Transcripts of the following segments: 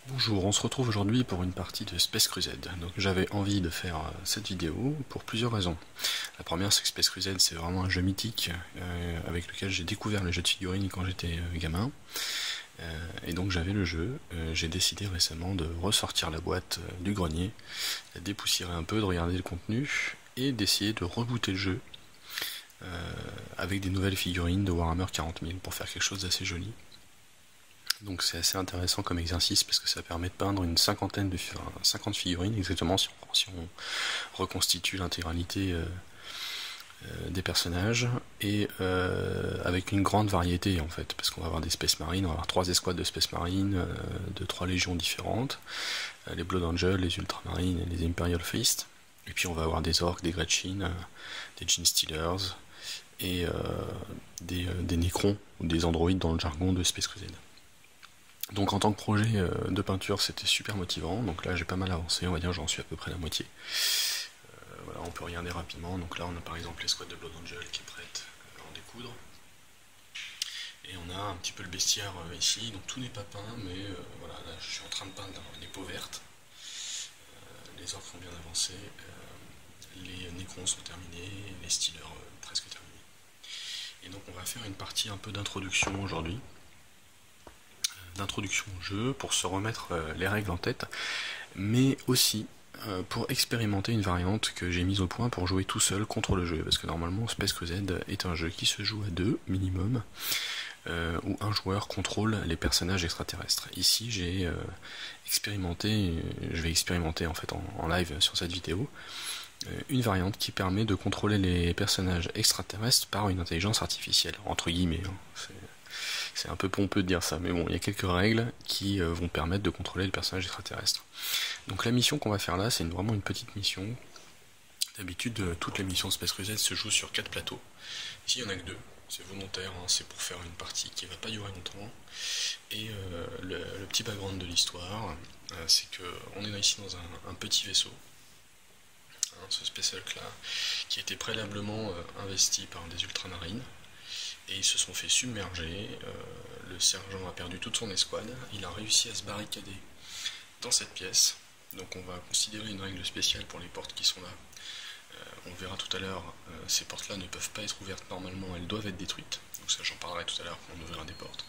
Bonjour, on se retrouve aujourd'hui pour une partie de Space Crusade. Donc j'avais envie de faire cette vidéo pour plusieurs raisons. La première, c'est que Space Crusade c'est vraiment un jeu mythique avec lequel j'ai découvert les jeux de figurines quand j'étais gamin. Et donc j'avais le jeu. J'ai décidé récemment de ressortir la boîte du grenier, de dépoussiérer un peu, de regarder le contenu et d'essayer de rebooter le jeu avec des nouvelles figurines de Warhammer 40 000 pour faire quelque chose d'assez joli. Donc c'est assez intéressant comme exercice parce que ça permet de peindre une cinquantaine de 50 figurines exactement si on reconstitue l'intégralité des personnages et avec une grande variété en fait, parce qu'on va avoir des Space Marines, on va avoir 3 escouades de Space Marines de 3 légions différentes, les Blood Angels, les Ultramarines et les Imperial Fist, et puis on va avoir des Orcs, des Gretchin, des Genestealers et des Necrons ou des androïdes dans le jargon de Space Crusade. Donc en tant que projet de peinture c'était super motivant, donc là j'ai pas mal avancé, on va dire j'en suis à peu près la moitié. Voilà, on peut regarder rapidement, donc là on a par exemple l'escouade de Blood Angel qui est prête à en découdre. Et on a un petit peu le bestiaire ici, donc tout n'est pas peint, mais voilà, là je suis en train de peindre les peaux vertes. Les orques sont bien avancés, les Necrons sont terminés, les Stealers presque terminés. Et donc on va faire une partie un peu d'introduction aujourd'hui. D'introduction au jeu pour se remettre les règles en tête, mais aussi pour expérimenter une variante que j'ai mise au point pour jouer tout seul contre le jeu, parce que normalement Space Crusade est un jeu qui se joue à 2 minimum, où un joueur contrôle les personnages extraterrestres. Ici j'ai expérimenté, je vais expérimenter en fait en live sur cette vidéo, une variante qui permet de contrôler les personnages extraterrestres par une intelligence artificielle, entre guillemets. C'est un peu pompeux de dire ça, mais bon, il y a quelques règles qui vont permettre de contrôler le personnage extraterrestre. Donc la mission qu'on va faire là, c'est vraiment une petite mission. D'habitude, toutes les missions Space Crusade se jouent sur 4 plateaux. Ici, il n'y en a que 2. C'est volontaire, hein, c'est pour faire une partie qui ne va pas durer longtemps. Et le petit background de l'histoire, c'est qu'on est ici dans un petit vaisseau. Ce Space Hulk là, qui a été préalablement investi par des ultramarines. Et ils se sont fait submerger, le sergent a perdu toute son escouade, il a réussi à se barricader dans cette pièce, donc on va considérer une règle spéciale pour les portes qui sont là. On verra tout à l'heure, ces portes là ne peuvent pas être ouvertes normalement, elles doivent être détruites, donc ça j'en parlerai tout à l'heure quand on ouvrira des portes.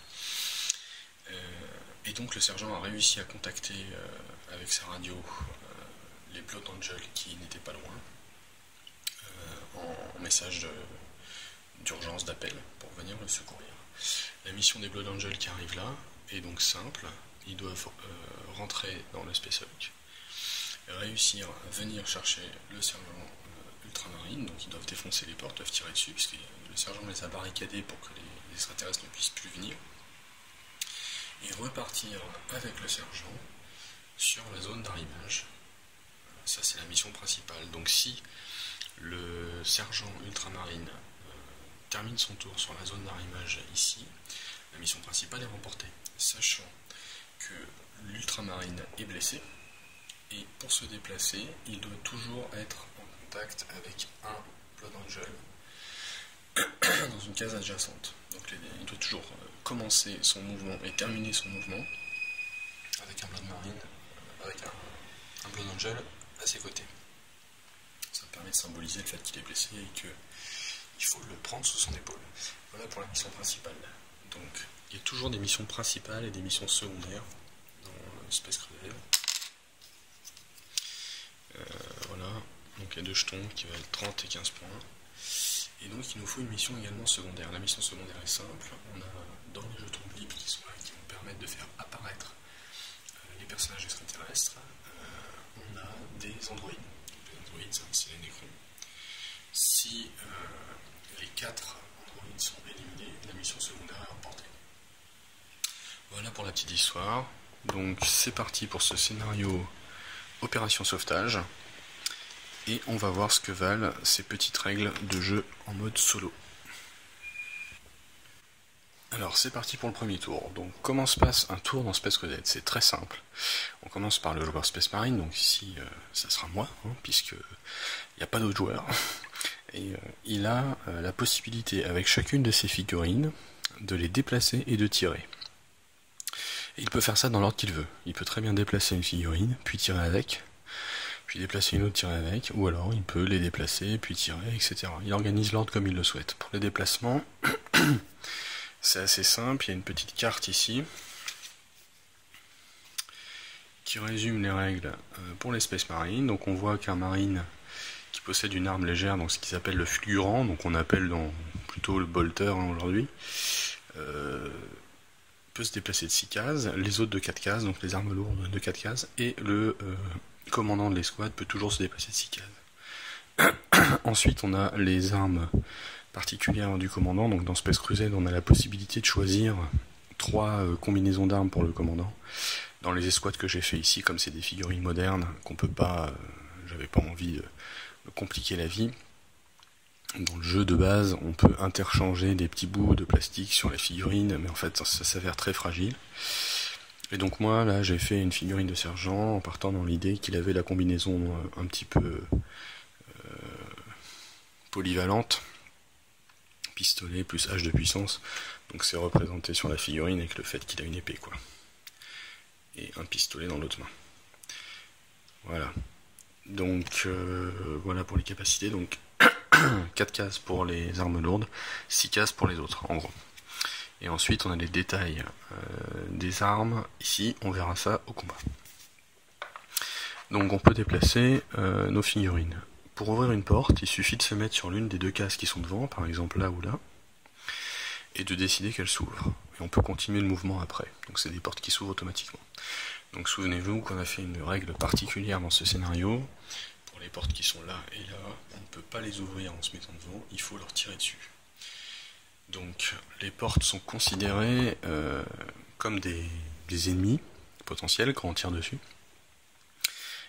Et donc le sergent a réussi à contacter avec sa radio les Blood Angels qui n'étaient pas loin, en message d'urgence, d'appel pour venir le secourir. La mission des Blood Angels qui arrive là est donc simple, ils doivent rentrer dans le Space Hulk, réussir à venir chercher le sergent ultramarine, donc ils doivent défoncer les portes, doivent tirer dessus, puisque le sergent les a barricadés pour que les extraterrestres ne puissent plus venir, et repartir avec le sergent sur la zone d'arrivage. Ça c'est la mission principale. Donc si le sergent ultramarine termine son tour sur la zone d'arrivage ici, la mission principale est remportée, sachant que l'ultramarine est blessé, et pour se déplacer, il doit toujours être en contact avec un Blood Angel dans une case adjacente. Donc il doit toujours commencer son mouvement et terminer son mouvement avec un Blood Marine, avec un Blood Angel à ses côtés. Ça permet de symboliser le fait qu'il est blessé et que il faut le prendre sous son épaule. Voilà pour la mission principale. Donc, il y a toujours des missions principales et des missions secondaires dans Space Crusade. Voilà, donc il y a 2 jetons qui valent 30 et 15 points. Et donc il nous faut une mission également secondaire. La mission secondaire est simple, on a dans les jetons blip qui sont là, qui vont permettre de faire apparaître les personnages extraterrestres, on a des androïdes. Les androïdes, c'est les Necrons. Si les 4 androïdes sont éliminés, la mission secondaire est remportée. Voilà pour la petite histoire. Donc c'est parti pour ce scénario Opération Sauvetage. Et on va voir ce que valent ces petites règles de jeu en mode solo. Alors c'est parti pour le premier tour. Donc comment se passe un tour dans Space Crusade? C'est très simple. On commence par le joueur Space Marine, donc ici ça sera moi, hein, puisque il n'y a pas d'autres joueurs. Et il a la possibilité avec chacune de ses figurines de les déplacer et de tirer. Et il peut faire ça dans l'ordre qu'il veut. Il peut très bien déplacer une figurine, puis tirer avec, puis déplacer une autre, tirer avec, ou alors il peut les déplacer, puis tirer, etc. Il organise l'ordre comme il le souhaite. Pour les déplacements, c'est assez simple, il y a une petite carte ici qui résume les règles pour les Space Marines. Donc on voit qu'un marine qui possède une arme légère, donc ce qui s'appelle le fulgurant, donc on appelle plutôt le bolter aujourd'hui, peut se déplacer de 6 cases, les autres de 4 cases, donc les armes lourdes de 4 cases, et le commandant de l'escouade peut toujours se déplacer de 6 cases. Ensuite on a les armes particulières du commandant, donc dans Space Crusade on a la possibilité de choisir 3 combinaisons d'armes pour le commandant. Dans les escouades que j'ai fait ici, comme c'est des figurines modernes, qu'on peut pas, j'avais pas envie de compliquer la vie, dans le jeu de base, on peut interchanger des petits bouts de plastique sur les figurines, mais en fait ça s'avère très fragile. Et donc moi, là, j'ai fait une figurine de sergent en partant dans l'idée qu'il avait la combinaison un petit peu polyvalente, pistolet plus H de puissance, donc c'est représenté sur la figurine avec le fait qu'il a une épée, quoi. Et un pistolet dans l'autre main. Voilà. Donc voilà pour les capacités. Donc 4 cases pour les armes lourdes, 6 cases pour les autres, en gros. Et ensuite on a les détails des armes. Ici, on verra ça au combat. Donc on peut déplacer nos figurines. Pour ouvrir une porte, il suffit de se mettre sur l'une des 2 cases qui sont devant, par exemple là ou là, et de décider qu'elle s'ouvre. Et on peut continuer le mouvement après. Donc c'est des portes qui s'ouvrent automatiquement. Donc souvenez-vous qu'on a fait une règle particulière dans ce scénario. Pour les portes qui sont là et là, on ne peut pas les ouvrir en se mettant devant, il faut leur tirer dessus. Donc les portes sont considérées comme des ennemis potentiels quand on tire dessus.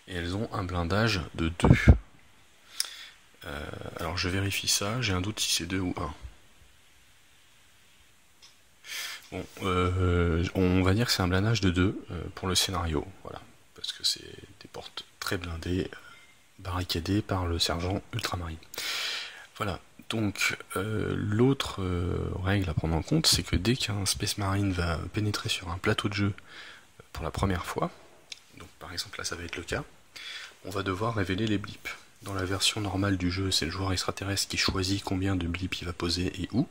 Et elles ont un blindage de 2. Alors je vérifie ça, j'ai un doute si c'est 2 ou 1. Bon, on va dire que c'est un blindage de 2 pour le scénario, voilà, parce que c'est des portes très blindées, barricadées par le sergent ultramarine. Voilà, donc l'autre règle à prendre en compte, c'est que dès qu'un Space Marine va pénétrer sur un plateau de jeu pour la première fois, donc par exemple là ça va être le cas, on va devoir révéler les blips. Dans la version normale du jeu, c'est le joueur extraterrestre qui choisit combien de blips il va poser et où,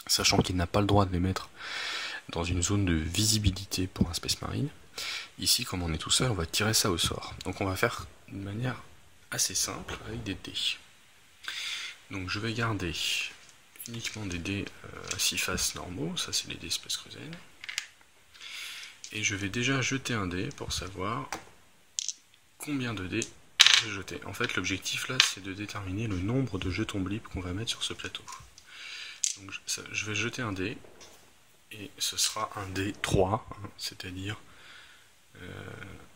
sachant qu'il n'a pas le droit de les mettre dans une zone de visibilité pour un Space Marine. Ici, comme on est tout seul, on va tirer ça au sort. Donc on va faire de manière assez simple avec des dés. Donc je vais garder uniquement des dés à 6 faces normaux, ça c'est les dés Space Crusade. Et je vais déjà jeter un dé pour savoir combien de dés je vais jeter. En fait l'objectif là c'est de déterminer le nombre de jetons blip qu'on va mettre sur ce plateau. Donc je vais jeter un dé, et ce sera un dé 3, hein, c'est-à-dire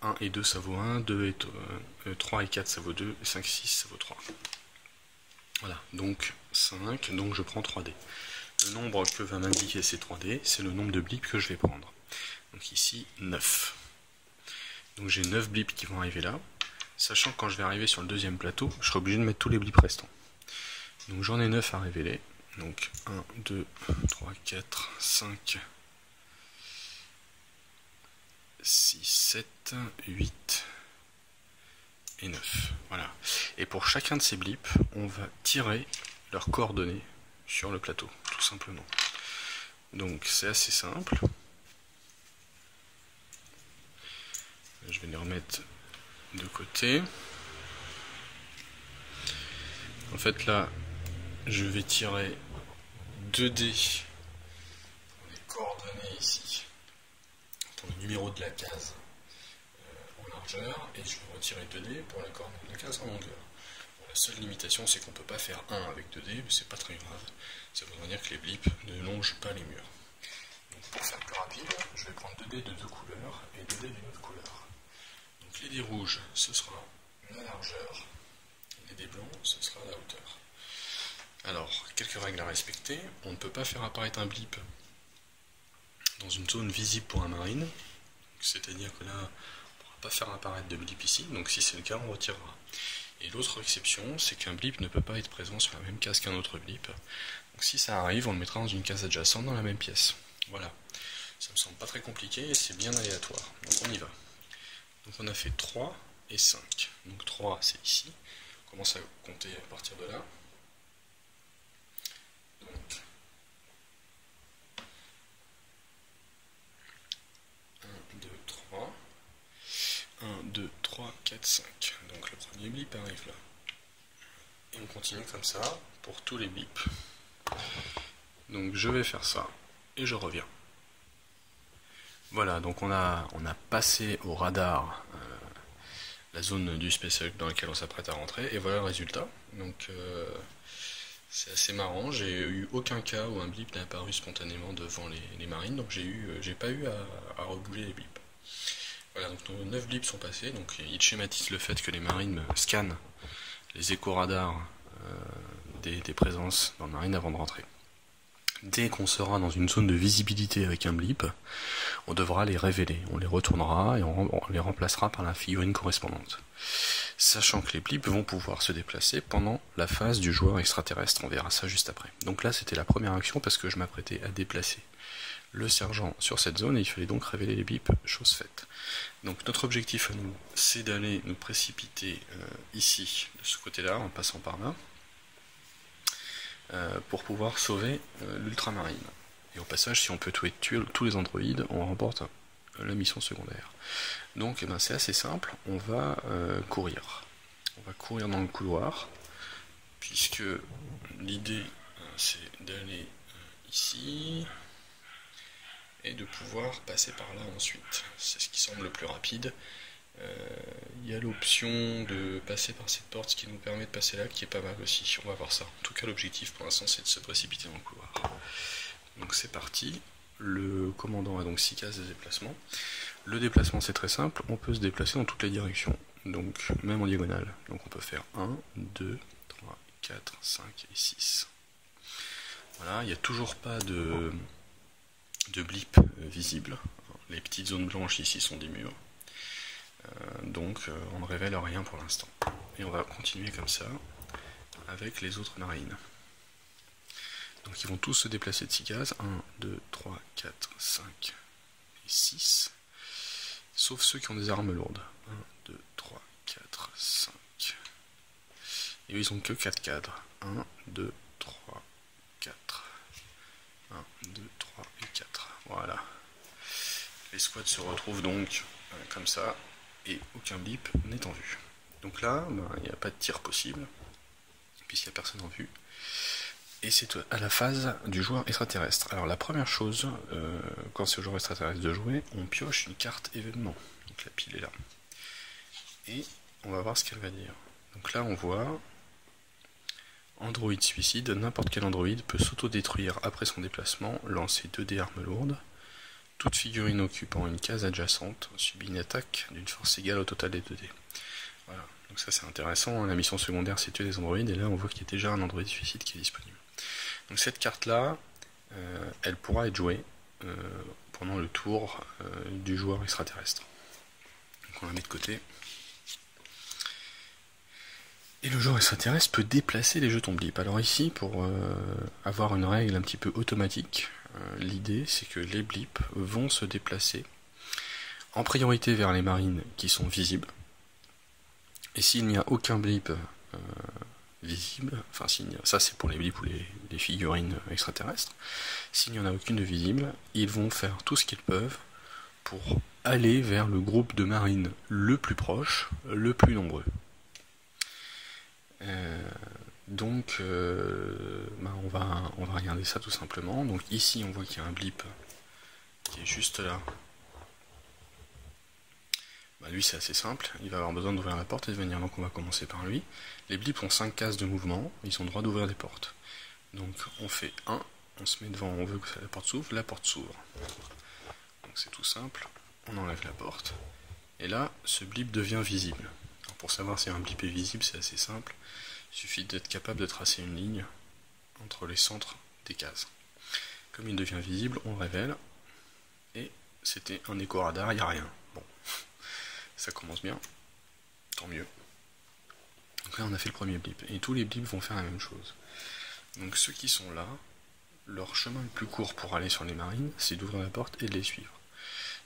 1 et 2 ça vaut 1, 3 et 4 ça vaut 2, et 5 et 6 ça vaut 3. Voilà, donc 5, donc je prends 3 dés. Le nombre que va m'indiquer ces 3 dés, c'est le nombre de blips que je vais prendre. Donc ici 9. Donc j'ai 9 blips qui vont arriver là, sachant que quand je vais arriver sur le deuxième plateau, je serai obligé de mettre tous les blips restants. Donc j'en ai 9 à révéler. Donc 1, 2, 3, 4, 5, 6, 7, 8 et 9. Voilà. Et pour chacun de ces blips, on va tirer leurs coordonnées sur le plateau, tout simplement. Donc c'est assez simple. Je vais les remettre de côté. En fait là, je vais tirer 2 dés pour les coordonnées ici, pour le numéro de la case en largeur, et je vais retirer 2 dés pour la coordonnée de la case en longueur. Bon, la seule limitation c'est qu'on ne peut pas faire 1 avec 2 dés, mais c'est pas très grave, ça voudrait dire que les blips ne longent pas les murs. Donc pour faire plus rapide, je vais prendre 2 dés de 2 couleurs et 2 dés d'une autre couleur. Donc les dés rouges ce sera la largeur, les dés blancs ce sera la hauteur. Alors, quelques règles à respecter. On ne peut pas faire apparaître un blip dans une zone visible pour un marine. C'est-à-dire que là, on ne pourra pas faire apparaître de blip ici. Donc si c'est le cas, on retirera. Et l'autre exception, c'est qu'un blip ne peut pas être présent sur la même case qu'un autre blip. Donc si ça arrive, on le mettra dans une case adjacente dans la même pièce. Voilà. Ça me semble pas très compliqué et c'est bien aléatoire. Donc on y va. Donc on a fait 3 et 5. Donc 3 c'est ici. On commence à compter à partir de là. Donc 1, 2, 3. 1, 2, 3, 4, 5. Donc le premier blip arrive là. Et on continue comme ça pour tous les blips. Donc je vais faire ça et je reviens. Voilà, donc on a passé au radar la zone du SpaceX dans laquelle on s'apprête à rentrer, et voilà le résultat. Donc c'est assez marrant, j'ai eu aucun cas où un blip n'a apparu spontanément devant les marines, donc j'ai pas eu à rebouger les blips. Voilà, donc nos 9 blips sont passés, donc il schématise le fait que les marines scannent les éco-radars des présences dans la marine avant de rentrer. Dès qu'on sera dans une zone de visibilité avec un blip, on devra les révéler, on les retournera et on les remplacera par la figurine correspondante. Sachant que les blips vont pouvoir se déplacer pendant la phase du joueur extraterrestre, on verra ça juste après. Donc là c'était la première action parce que je m'apprêtais à déplacer le sergent sur cette zone et il fallait donc révéler les blips, chose faite. Donc notre objectif à nous, c'est d'aller nous précipiter ici, de ce côté-là, en passant par là, pour pouvoir sauver l'ultramarine. Et au passage, si on peut tuer tous les androïdes, on remporte la mission secondaire. Donc eh ben, c'est assez simple, on va courir. On va courir dans le couloir, puisque l'idée c'est d'aller ici, et de pouvoir passer par là ensuite. C'est ce qui semble le plus rapide. Il y a l'option de passer par cette porte, ce qui nous permet de passer là, qui est pas mal aussi. On va voir ça. En tout cas, l'objectif pour l'instant, c'est de se précipiter dans le couloir. Donc c'est parti. Le commandant a donc 6 cases de déplacement. Le déplacement, c'est très simple. On peut se déplacer dans toutes les directions. Donc, même en diagonale. Donc on peut faire 1, 2, 3, 4, 5 et 6. Voilà, il n'y a toujours pas de blip visible. Les petites zones blanches ici sont des murs. Donc on ne révèle rien pour l'instant. Et on va continuer comme ça avec les autres marines. Donc ils vont tous se déplacer de 6 cases. 1, 2, 3, 4, 5 et 6. Sauf ceux qui ont des armes lourdes. 1, 2, 3, 4, 5. Et eux ils ont que 4 cadres. 1, 2, 3, 4. 1, 2, 3 et 4. Voilà. Les squads se retrouvent donc comme ça. Et aucun blip n'est en vue. Donc là, il n'y a pas de tir possible, puisqu'il n'y a personne en vue. Et c'est à la phase du joueur extraterrestre. Alors la première chose, quand c'est au joueur extraterrestre de jouer, on pioche une carte événement. Donc la pile est là. Et on va voir ce qu'elle va dire. Donc là on voit Android suicide, n'importe quel androïde peut s'autodétruire après son déplacement, lancer 2 armes lourdes. Toute figurine occupant une case adjacente subit une attaque d'une force égale au total des 2 dés. Voilà, donc ça c'est intéressant, la mission secondaire c'est tuer des androïdes, et là on voit qu'il y a déjà un androïde suicide qui est disponible. Donc cette carte là, elle pourra être jouée pendant le tour du joueur extraterrestre. Donc on la met de côté. Et le joueur extraterrestre peut déplacer les jetons blip. Alors ici, pour avoir une règle un petit peu automatique, l'idée c'est que les blips vont se déplacer en priorité vers les marines qui sont visibles. Et s'il n'y a aucun blip visible, enfin ça c'est pour les blips ou les figurines extraterrestres, s'il n'y en a aucune de visible, ils vont faire tout ce qu'ils peuvent pour aller vers le groupe de marines le plus proche, le plus nombreux. Donc on va regarder ça tout simplement. Donc ici on voit qu'il y a un blip qui est juste là. Lui c'est assez simple, il va avoir besoin d'ouvrir la porte et de venir, donc on va commencer par lui. Les blips ont 5 cases de mouvement, ils ont le droit d'ouvrir des portes. Donc on fait 1, on se met devant, on veut que la porte s'ouvre. Donc c'est tout simple, on enlève la porte. Et là, ce blip devient visible. Alors pour savoir si un blip est visible, c'est assez simple. Il suffit d'être capable de tracer une ligne entre les centres des cases. Comme il devient visible, on le révèle. Et c'était un éco-radar, il n'y a rien. Bon, ça commence bien. Tant mieux. Donc là, on a fait le premier blip. Et tous les blips vont faire la même chose. Donc ceux qui sont là leur chemin le plus court pour aller sur les marines, c'est d'ouvrir la porte et de les suivre.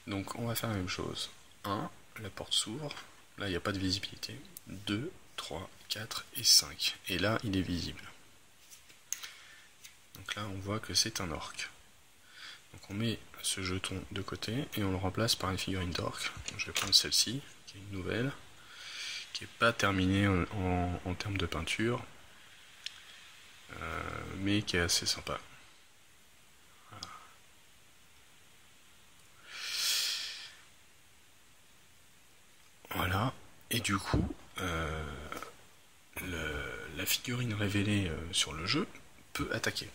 Donc on va faire la même chose. 1, la porte s'ouvre, là il n'y a pas de visibilité. 2, 3, 4 et 5. Et là il est visible. Donc là on voit que c'est un orc. Donc on met ce jeton de côté et on le remplace par une figurine d'orc. Je vais prendre celle-ci, qui est une nouvelle, qui n'est pas terminée en termes de peinture, mais qui est assez sympa. Voilà, et du coup, la figurine révélée sur le jeu peut attaquer.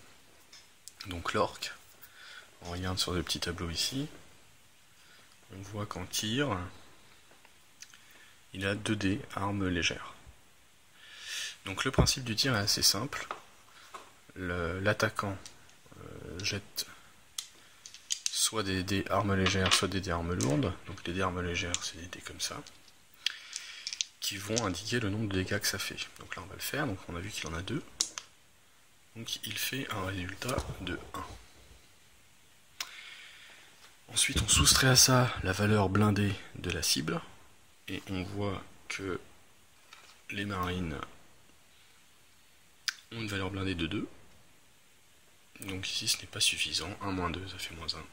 Donc l'orc, on regarde sur le petit tableau ici, on voit qu'en tir, il a 2 dés, armes légères. Donc le principe du tir est assez simple. L'attaquant jette soit des dés armes légères, soit des dés armes lourdes. Donc les dés armes légères, c'est des dés comme ça, qui vont indiquer le nombre de dégâts que ça fait. Donc là on va le faire, donc on a vu qu'il en a 2. Donc il fait un résultat de 1. Ensuite on soustrait à ça la valeur blindée de la cible, et on voit que les marines ont une valeur blindée de 2. Donc ici ce n'est pas suffisant, 1 moins 2 ça fait moins 1.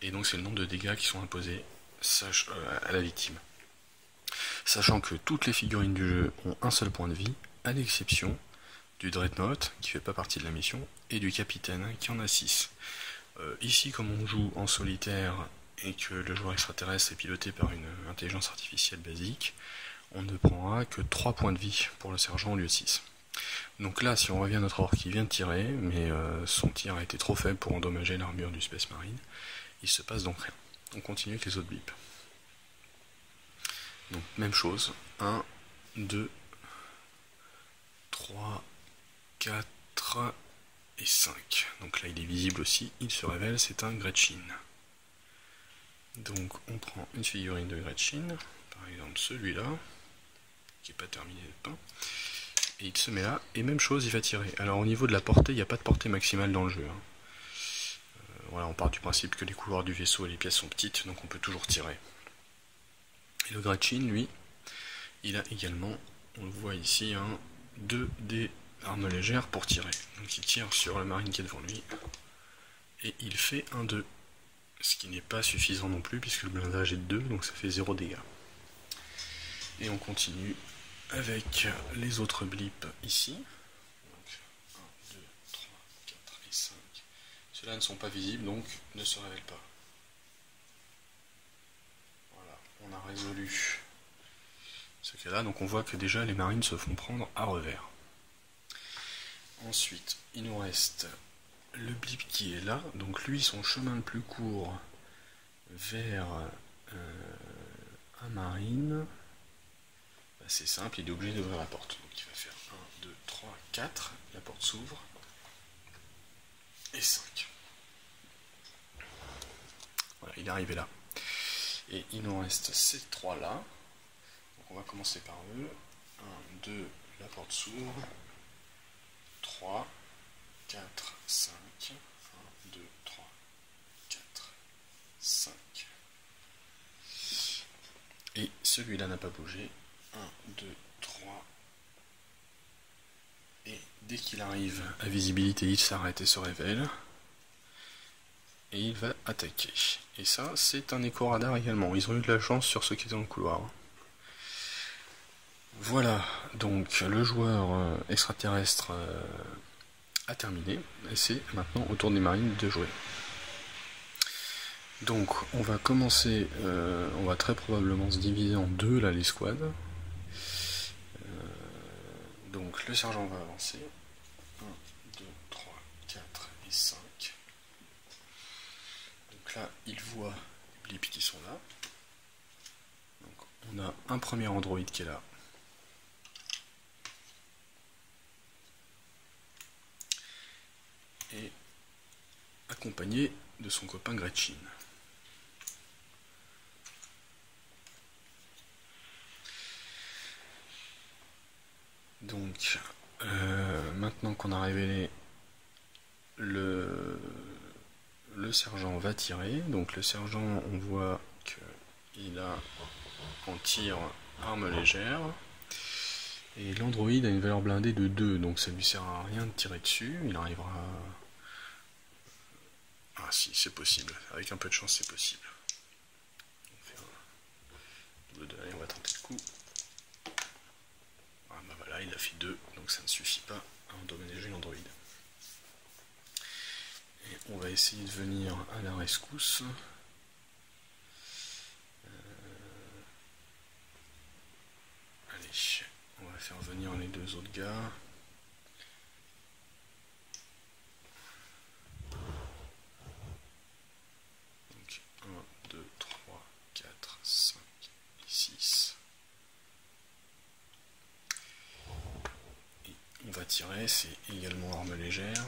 Et donc c'est le nombre de dégâts qui sont imposés à la victime. Sachant que toutes les figurines du jeu ont un seul point de vie, à l'exception du Dreadnought, qui fait pas partie de la mission, et du Capitaine, qui en a 6. Ici, comme on joue en solitaire, et que le joueur extraterrestre est piloté par une intelligence artificielle basique, on ne prendra que 3 points de vie pour le sergent au lieu de 6. Donc là, si on revient à notre orc qui vient de tirer, mais son tir a été trop faible pour endommager l'armure du Space Marine, il se passe donc rien. On continue avec les autres blips. Donc même chose, 1, 2, 3, 4 et 5. Donc là il est visible aussi, il se révèle, c'est un Gretchin. Donc on prend une figurine de Gretchin, par exemple celui-là, qui n'est pas terminé de peint, et il se met là, et même chose, il va tirer. Alors au niveau de la portée, il n'y a pas de portée maximale dans le jeu. Voilà, on part du principe que les couloirs du vaisseau et les pièces sont petites, donc on peut toujours tirer. Et le Gretchin, lui, il a également, on le voit ici, 2 dés armes légères pour tirer. Donc il tire sur la marine qui est devant lui, et il fait un 2. Ce qui n'est pas suffisant non plus, puisque le blindage est de 2, donc ça fait 0 dégâts. Et on continue avec les autres blips ici. Donc 1, 2, 3, 4 et 5. Ceux-là ne sont pas visibles, donc ne se révèlent pas. Voilà, on a résolu ce cas-là, donc on voit que déjà les marines se font prendre à revers. Ensuite, il nous reste le blip qui est là, donc lui, son chemin le plus court vers un marine, c'est simple, il est obligé d'ouvrir la porte. Donc il va faire 1, 2, 3, 4, la porte s'ouvre, et 5. Voilà, il est arrivé là. Et il nous reste ces 3 là. Donc on va commencer par eux. 1, 2, la porte s'ouvre. 3, 4, 5. 1, 2, 3, 4, 5. Et celui-là n'a pas bougé. 1, 2, 3. Et dès qu'il arrive à visibilité, il s'arrête et se révèle. Et il va attaquer. Et ça, c'est un écho-radar également. Ils ont eu de la chance sur ceux qui étaient dans le couloir. Voilà, donc le joueur extraterrestre a terminé. Et c'est maintenant au tour des marines de jouer. Donc on va commencer, on va très probablement se diviser en 2 là, l'escouade. Donc le sergent va avancer. 1, 2, 3, 4 et 5. Donc là, il voit les blips qui sont là. Donc on a un premier androïde qui est là. Et accompagné de son copain Gretchin. Donc, maintenant qu'on a révélé le sergent va tirer. Donc le sergent, on voit qu'il a en tir arme légère. Et l'Android a une valeur blindée de 2, donc ça lui sert à rien de tirer dessus. Il arrivera... Ah si, c'est possible. Avec un peu de chance, c'est possible. On fait un double 2, allez, on va tenter le coup. Ah bah voilà, il a fait 2, donc ça ne suffit pas à endommager l'Android. Et on va essayer de venir à la rescousse. Allez, on va faire venir les deux autres gars. Donc 1, 2, 3, 4, 5 et 6. Et on va tirer, c'est également arme légère.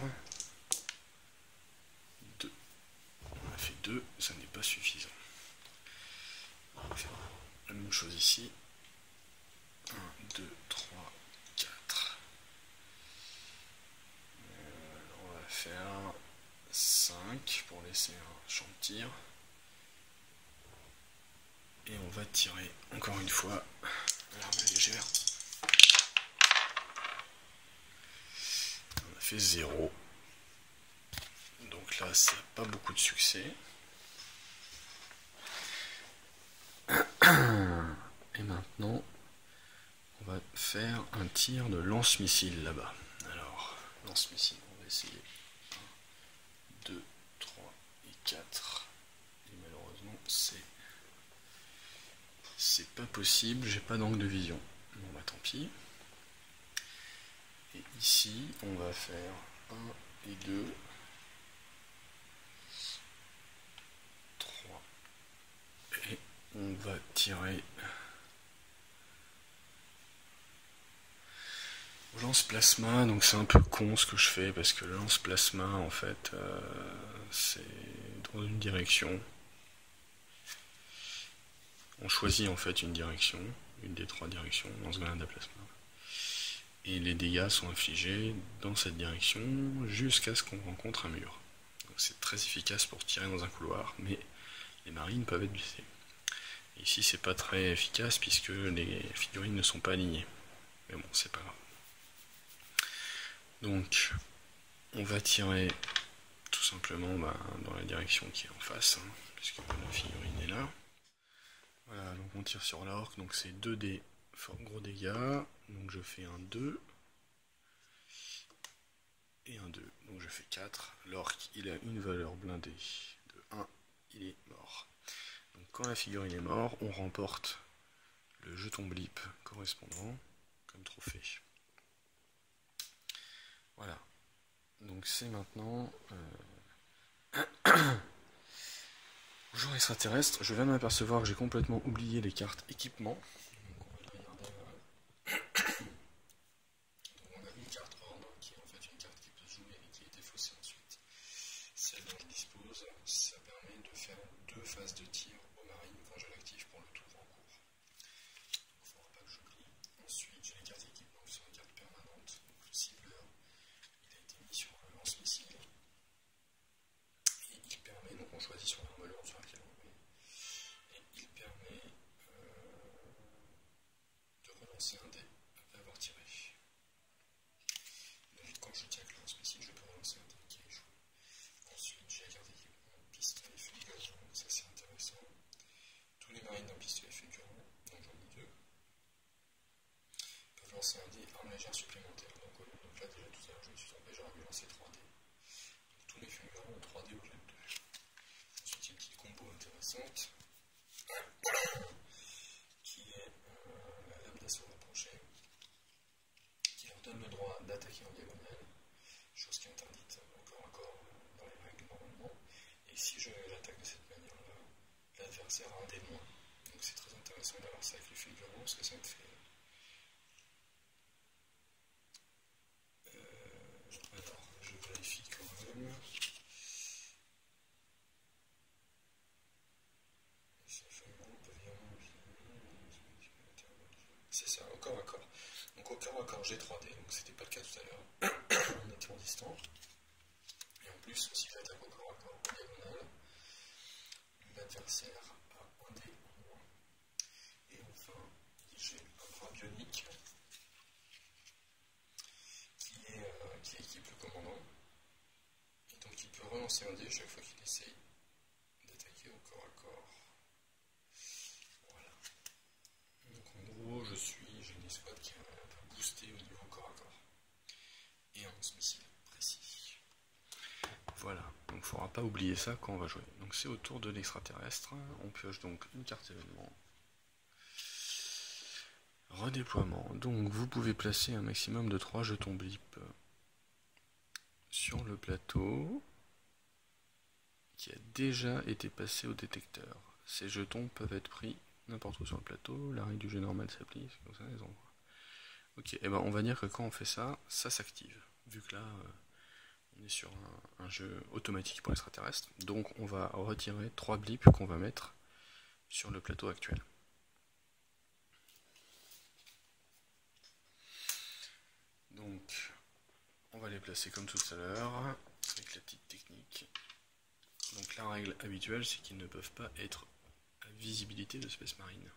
2. On a fait 2, ça n'est pas suffisant. On va faire la même chose ici. 1, 2, 3, 4. On va faire 5 pour laisser un champ de tir. Et on va tirer encore une fois l'arme légère. On a fait 0. Donc là, ça n'a pas beaucoup de succès. Et maintenant, on va faire un tir de lance-missile là-bas. Alors, lance-missile, on va essayer. 1, 2, 3 et 4. Et malheureusement, c'est pas possible, j'ai pas d'angle de vision. Bon bah tant pis. Et ici, on va faire 1 et 2. 3. Et on va tirer au lance-plasma. Donc c'est un peu con ce que je fais parce que le lance-plasma en fait c'est dans une direction. On choisit en fait une direction, une des 3 directions dans ce grenade à plasma. Et les dégâts sont infligés dans cette direction jusqu'à ce qu'on rencontre un mur. C'est très efficace pour tirer dans un couloir, mais les marines peuvent être blessées. Et ici c'est pas très efficace puisque les figurines ne sont pas alignées. Mais bon, c'est pas grave. Donc on va tirer tout simplement dans la direction qui est en face, hein, puisque la figurine est là. Voilà, donc on tire sur l'orque, donc c'est 2 fort gros dégâts, donc je fais un 2 et un 2, donc je fais 4. L'orque il a une valeur blindée de 1, il est mort. Donc quand la figurine est morte, on remporte le jeton blip correspondant comme trophée. Voilà, donc c'est maintenant... Bonjour extraterrestre, je viens de m'apercevoir que j'ai complètement oublié les cartes équipement. On a une carte ordre qui est en fait une carte qui peut jouer et qui a été faussée ensuite. Celle dont je dispose, ça permet de faire 2 phases de tir aux marines quand je l'active pour le tour en cours. Donc il ne faudra pas que j'oublie. Ensuite j'ai les cartes équipement qui sont des cartes permanentes. Donc le cibleur, il a été mis sur le lance-missile. Et il permet, donc on choisit sur l'armure sur laquelle on met. Et il permet de relancer un dé après avoir tiré. Donc quand je tire avec le lance-missile, je peux relancer un dé qui est joué. Ensuite, j'ai la carte équipement pistolet fulgurant, donc ça c'est intéressant. Tous les marines d'un pistolet fulgurant, donc j'en ai 2, peuvent lancer un dé arme légère supplémentaire. Donc là déjà tout à l'heure je me suis trompé, j'aurais dû lancer 3 dés. Donc tous les fulgurants ont 3 dés au lieu de 2. Ensuite il y a une petite combo intéressante qui est la lame d'assaut rapprochée, qui leur donne le droit d'attaquer en diagonale, chose qui est interdite encore dans les règles normalement. Et si je l'attaque de cette manière-là, l'adversaire a un dé de moins. Donc c'est très intéressant d'avoir ça avec les fulgurants parce que ça me fait... Alors, je vérifie quand même. C'est ça, au corps à corps. Donc au corps à corps, j'ai 3D, donc c'était pas le cas tout à l'heure. On était en distant. plus, si j'attaque au corps à corps en diagonale, l'adversaire a un dé en moins. Et enfin, j'ai un bras bionique qui équipe le commandant. Et donc il peut relancer un dé chaque fois qu'il essaye d'attaquer au corps à corps. Voilà. Donc en gros, j'ai une escouade qui est un peu boostée au niveau corps à corps. Et un lance-missile précis. Voilà, donc il ne faudra pas oublier ça quand on va jouer. Donc c'est au tour de l'extraterrestre. On pioche donc une carte événement. Redéploiement. Donc vous pouvez placer un maximum de 3 jetons blip sur le plateau qui a déjà été passé au détecteur. Ces jetons peuvent être pris n'importe où sur le plateau. La règle du jeu normal s'applique, comme ça les endroits. Ok, et ben on va dire que quand on fait ça, ça s'active. Vu que là, on est sur un jeu automatique pour l'extraterrestre. Donc on va retirer 3 blips qu'on va mettre sur le plateau actuel. Donc on va les placer comme tout à l'heure, avec la petite technique. Donc la règle habituelle, c'est qu'ils ne peuvent pas être à visibilité de Space Marine.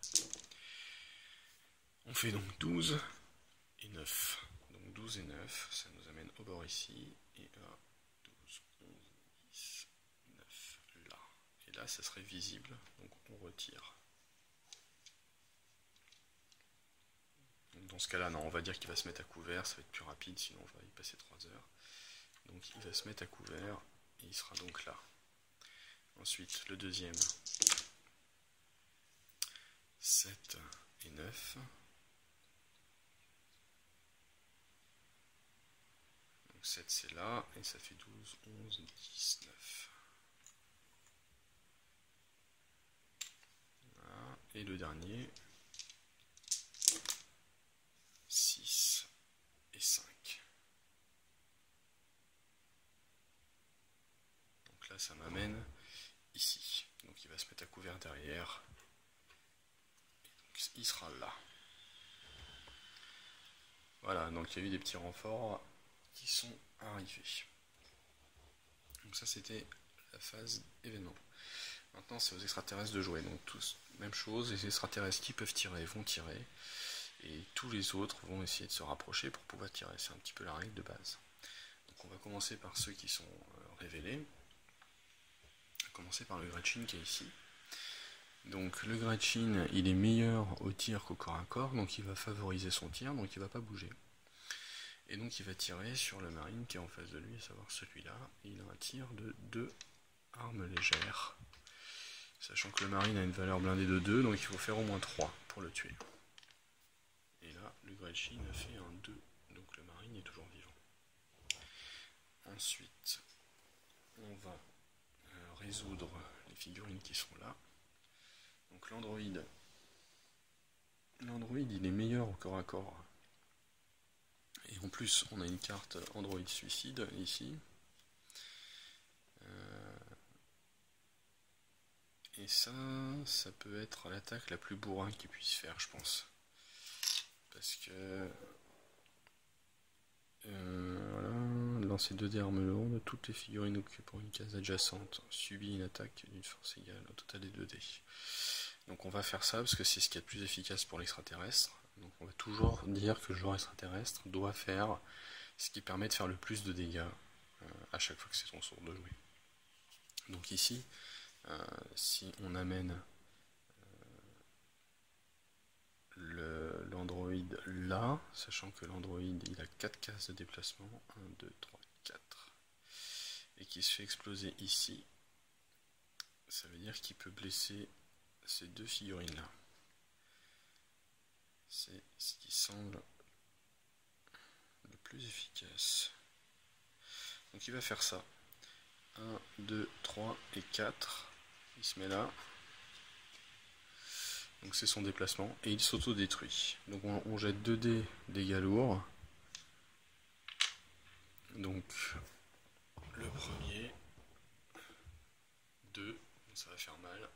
On fait donc 12 et 9. Donc 12 et 9, ça nous amène au bord ici, et à 12, 11, 10, 9, là. Et là, ça serait visible, donc on retire. Donc dans ce cas-là, non, on va dire qu'il va se mettre à couvert, ça va être plus rapide, sinon on va y passer 3 heures. Donc il va se mettre à couvert, et il sera donc là. Ensuite, le deuxième, 7 et 9. Donc 7 c'est là, et ça fait 12, 11, 10, 9. Voilà. Et le dernier, 6 et 5. Donc là, ça m'amène ici. Donc il va se mettre à couvert derrière. Et donc il sera là. Voilà, donc il y a eu des petits renforts qui sont arrivés. Donc ça c'était la phase événement. Maintenant c'est aux extraterrestres de jouer. Donc tous, même chose, les extraterrestres qui peuvent tirer vont tirer. Et tous les autres vont essayer de se rapprocher pour pouvoir tirer. C'est un petit peu la règle de base. Donc on va commencer par ceux qui sont révélés. On va commencer par le Gretchin qui est ici. Donc le Gretchin, il est meilleur au tir qu'au corps à corps, donc il va favoriser son tir, donc il ne va pas bouger. Et donc il va tirer sur le marine qui est en face de lui, à savoir celui-là. Il a un tir de 2 armes légères. Sachant que le marine a une valeur blindée de 2, donc il faut faire au moins 3 pour le tuer. Et là, le Gretchin a fait un 2, donc le marine est toujours vivant. Ensuite, on va résoudre les figurines qui sont là. Donc l'androïde, il est meilleur au corps à corps. Et en plus, on a une carte Android suicide ici. Et ça peut être l'attaque la plus bourrin qu'il puisse faire, je pense. Parce que... voilà, lancer 2 dés armes lourdes, toutes les figurines occupant une case adjacente subit une attaque d'une force égale au total des 2 dés. Donc on va faire ça parce que c'est ce qui est le plus efficace pour l'extraterrestre. Donc on va toujours dire que le joueur extraterrestre doit faire ce qui permet de faire le plus de dégâts à chaque fois que c'est son tour de jouer. Donc ici, si on amène l'androïde là, sachant que l'androïde il a 4 cases de déplacement, 1, 2, 3, 4, et qui se fait exploser ici, ça veut dire qu'il peut blesser ces 2 figurines là. C'est ce qui semble le plus efficace. Donc il va faire ça. 1, 2, 3 et 4. Il se met là. Donc c'est son déplacement. Et il s'auto-détruit. Donc on jette 2 dés dégâts lourds. Donc le premier. 2. Ça va faire mal.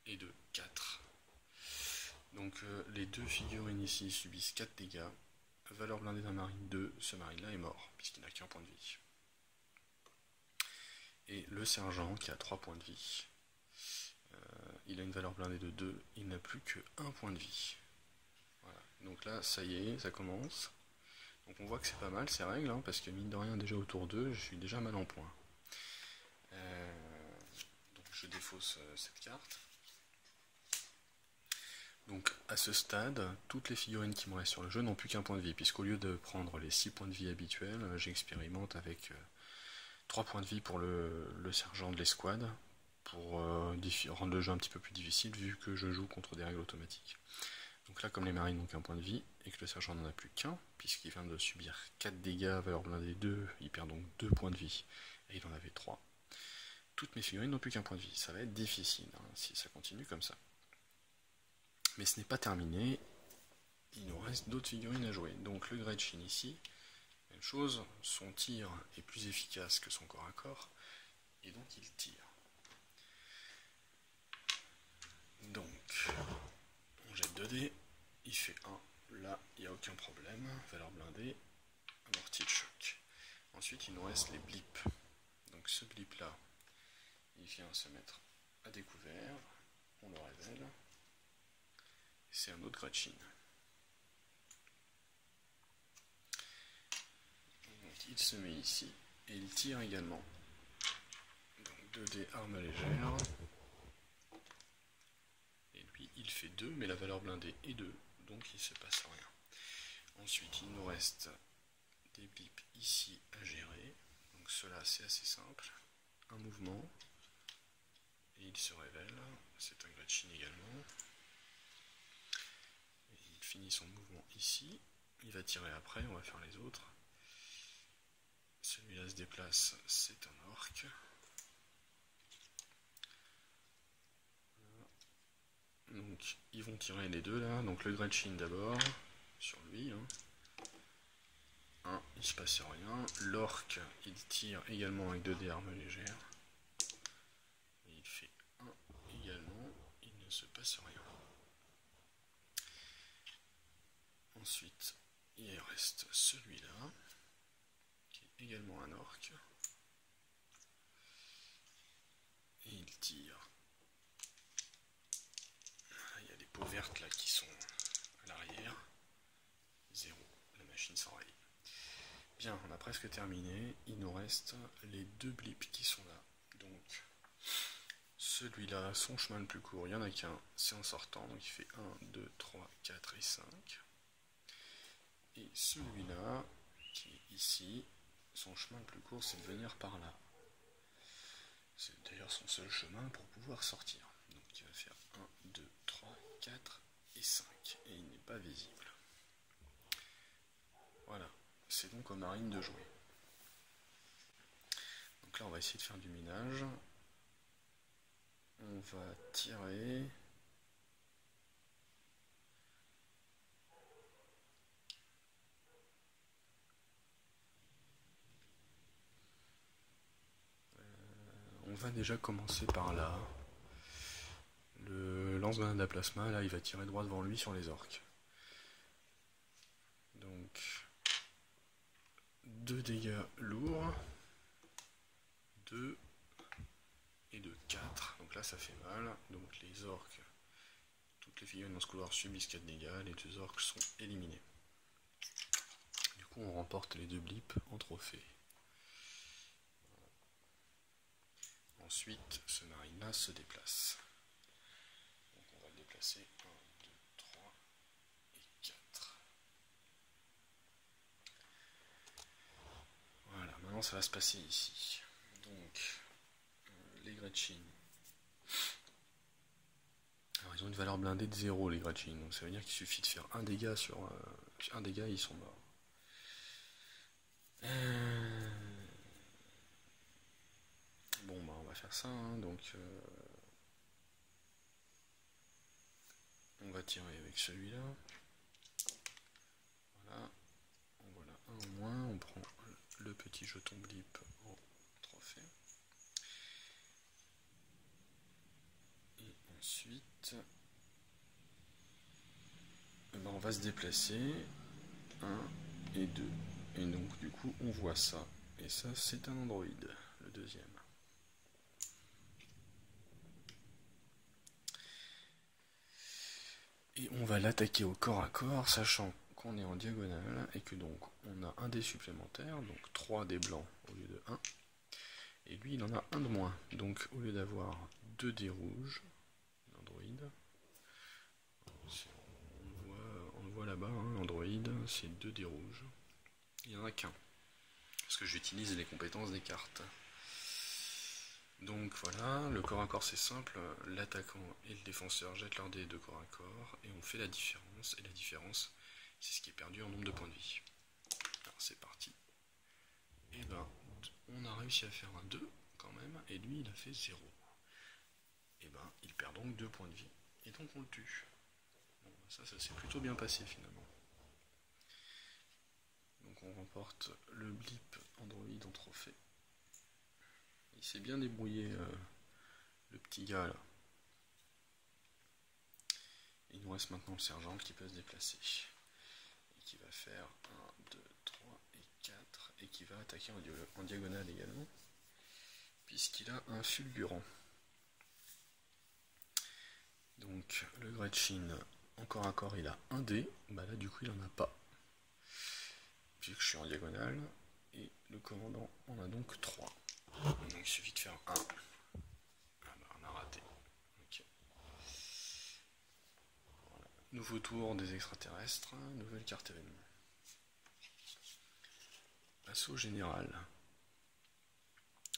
Et 2. 4. Donc les 2 figurines ici subissent 4 dégâts. Valeur blindée d'un marine 2. Ce marine là est mort. Puisqu'il n'a qu'un point de vie. Et le sergent qui a 3 points de vie, il a une valeur blindée de 2, il n'a plus que 1 point de vie. Voilà. Donc là, ça y est, ça commence. Donc on voit que c'est pas mal ces règles, hein, parce que mine de rien, déjà autour d'eux, je suis déjà mal en point. Donc je défausse cette carte. Donc à ce stade, toutes les figurines qui me restent sur le jeu n'ont plus qu'un point de vie, puisqu'au lieu de prendre les 6 points de vie habituels, j'expérimente avec 3 points de vie pour le sergent de l'escouade, pour rendre le jeu un petit peu plus difficile, vu que je joue contre des règles automatiques. Donc là, comme les marines n'ont qu'un point de vie, et que le sergent n'en a plus qu'un, puisqu'il vient de subir 4 dégâts, valeur blindée 2, il perd donc 2 points de vie, et il en avait 3. Toutes mes figurines n'ont plus qu'un point de vie, ça va être difficile, hein, si ça continue comme ça. Mais ce n'est pas terminé, il nous reste d'autres figurines à jouer. Donc le Gretchen ici, même chose, son tir est plus efficace que son corps à corps, et donc il tire. Donc, on jette 2 dés, il fait 1, là il n'y a aucun problème, valeur blindée, amorti de choc. Ensuite il nous reste les blips. Donc ce blip là, il vient se mettre à découvert, on le révèle, c'est un autre Gretchen. Donc il se met ici, et il tire également. Donc 2 dés armes légères. Et lui il fait 2, mais la valeur blindée est 2, donc il ne se passe rien. Ensuite il nous reste des blips ici à gérer. Donc cela c'est assez simple. Un mouvement, et il se révèle, c'est un Gretchen également. Et il finit son mouvement ici, il va tirer après, on va faire les autres. Celui-là se déplace, c'est un orc. Donc ils vont tirer les deux là, donc le Gretchen d'abord, sur lui. Il se passe rien. L'orc, il tire également avec 2 dés armes légères. Et il fait 1 également, il ne se passe rien. Ensuite, il reste celui-là, qui est également un orc. Et il tire. Il y a des peaux vertes là qui sont à l'arrière. 0, la machine s'enraye. Bien, on a presque terminé. Il nous reste les 2 blips qui sont là. Donc, celui-là, son chemin le plus court, il n'y en a qu'un, c'est en sortant. Donc il fait 1, 2, 3, 4 et 5. Et celui-là, qui est ici, son chemin le plus court, c'est de venir par là. C'est d'ailleurs son seul chemin pour pouvoir sortir. Donc il va faire 1, 2, 3, 4 et 5. Et il n'est pas visible. Voilà. C'est donc aux marines de jouer. Donc là on va essayer de faire du minage. On va tirer. On va déjà commencer par là. Le lance-grenade à plasma, là il va tirer droit devant lui sur les orques. Donc 2 dégâts lourds, 2 et 2, 4. Donc là ça fait mal. Donc les orques, toutes les figurines dans ce couloir subissent 4 dégâts, les 2 orques sont éliminés. Du coup on remporte les 2 blips en trophée. Ensuite ce marine là se déplace. Donc on va le déplacer 1, 2, 3 et 4. Voilà, maintenant ça va se passer ici. Donc, les Gretchen. Alors ils ont une valeur blindée de 0 les Gretchen, donc ça veut dire qu'il suffit de faire un dégât sur un dégât et ils sont morts. Bon bah on va faire ça, hein. Donc on va tirer avec celui-là. Voilà. Voilà un au moins, on prend le petit jeton blip en trophée. Et ensuite, ben on va se déplacer 1 et 2. Et donc du coup on voit ça. Et ça c'est un androïde, le deuxième. Et on va l'attaquer au corps à corps, sachant qu'on est en diagonale et que donc on a un dé supplémentaire, donc 3 dés blancs au lieu de 1. Et lui il en a un de moins, donc au lieu d'avoir 2 dés rouges, l'androïde, on le voit là-bas, hein, l'androïde c'est 2 dés rouges, il n'y en a qu'un, parce que j'utilise les compétences des cartes. Donc voilà, le corps à corps c'est simple, l'attaquant et le défenseur jettent leurs dés de corps à corps et on fait la différence, et la différence c'est ce qui est perdu en nombre de points de vie. Alors c'est parti. Et ben on a réussi à faire un 2 quand même, et lui il a fait 0. Et ben il perd donc 2 points de vie, et donc on le tue. Bon, ça s'est plutôt bien passé finalement. Donc on remporte le blip Android en trophée. Il s'est bien débrouillé, le petit gars là. Il nous reste maintenant le sergent qui peut se déplacer. Et qui va faire 1, 2, 3 et 4. Et qui va attaquer en diagonale également. Puisqu'il a un fulgurant. Donc le Gretchen, encore à corps, il a un dé. Bah là du coup il en a pas. Puisque je suis en diagonale. Et le commandant en a donc 3. Donc il suffit de faire 1. Ah bah on a raté. Ok. Voilà. Nouveau tour des extraterrestres, nouvelle carte événement. Assaut général.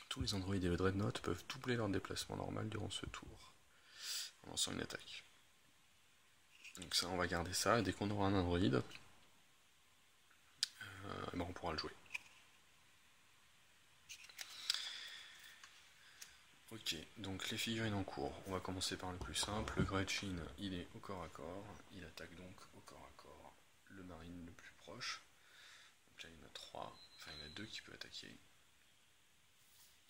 Tous les androïdes et le dreadnought peuvent doubler leur déplacement normal durant ce tour, en lançant une attaque. Donc ça on va garder ça, et dès qu'on aura un androïde, on pourra le jouer. Ok, donc les figurines en cours, on va commencer par le plus simple. Le Gretchen, il est au corps à corps, il attaque donc au corps à corps le marine le plus proche. Donc là il y en a 3, enfin il y en a 2 qui peuvent attaquer.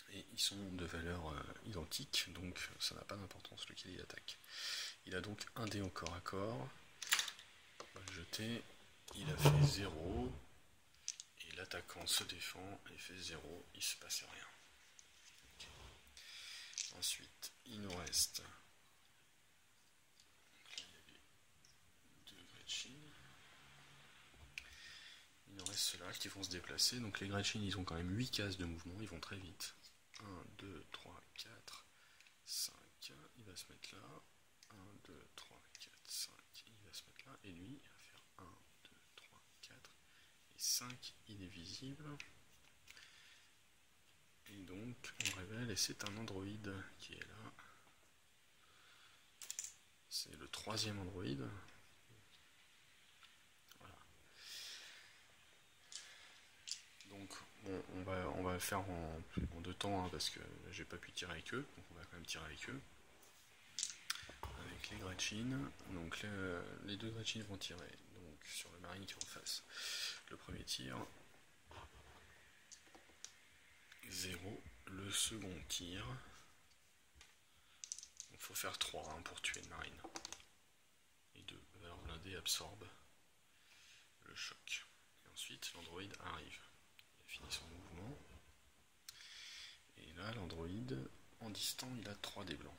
Et ils sont de valeur identique, donc ça n'a pas d'importance lequel il attaque. Il a donc un dé au corps à corps, on va le jeter, il a fait 0, et l'attaquant se défend et fait 0, il se passe rien. Ensuite, il nous reste, donc là, il y avait 2 Gretchen. Il nous reste ceux-là qui vont se déplacer. Donc les Gretchen, ils ont quand même 8 cases de mouvement, ils vont très vite. 1, 2, 3, 4, 5, il va se mettre là. 1, 2, 3, 4, 5, il va se mettre là. Et lui, il va faire 1, 2, 3, 4 et 5, il est visible. Et donc on révèle, et c'est un androïde qui est là. C'est le 3e androïde. Voilà. Donc bon, on va le faire en 2 temps, hein, parce que j'ai pas pu tirer avec eux. Donc on va quand même tirer avec eux. Avec les Gretchen. Donc les 2 Gretchen vont tirer donc, sur le marine qui est en face. Le premier tir. 0. Le second tir. Il faut faire 3 hein, pour tuer le marine. Et 2. Alors blindé absorbe le choc. Et ensuite l'androïde arrive. Il a fini son mouvement. Et là l'androïde, en distant, il a 3 dés blancs.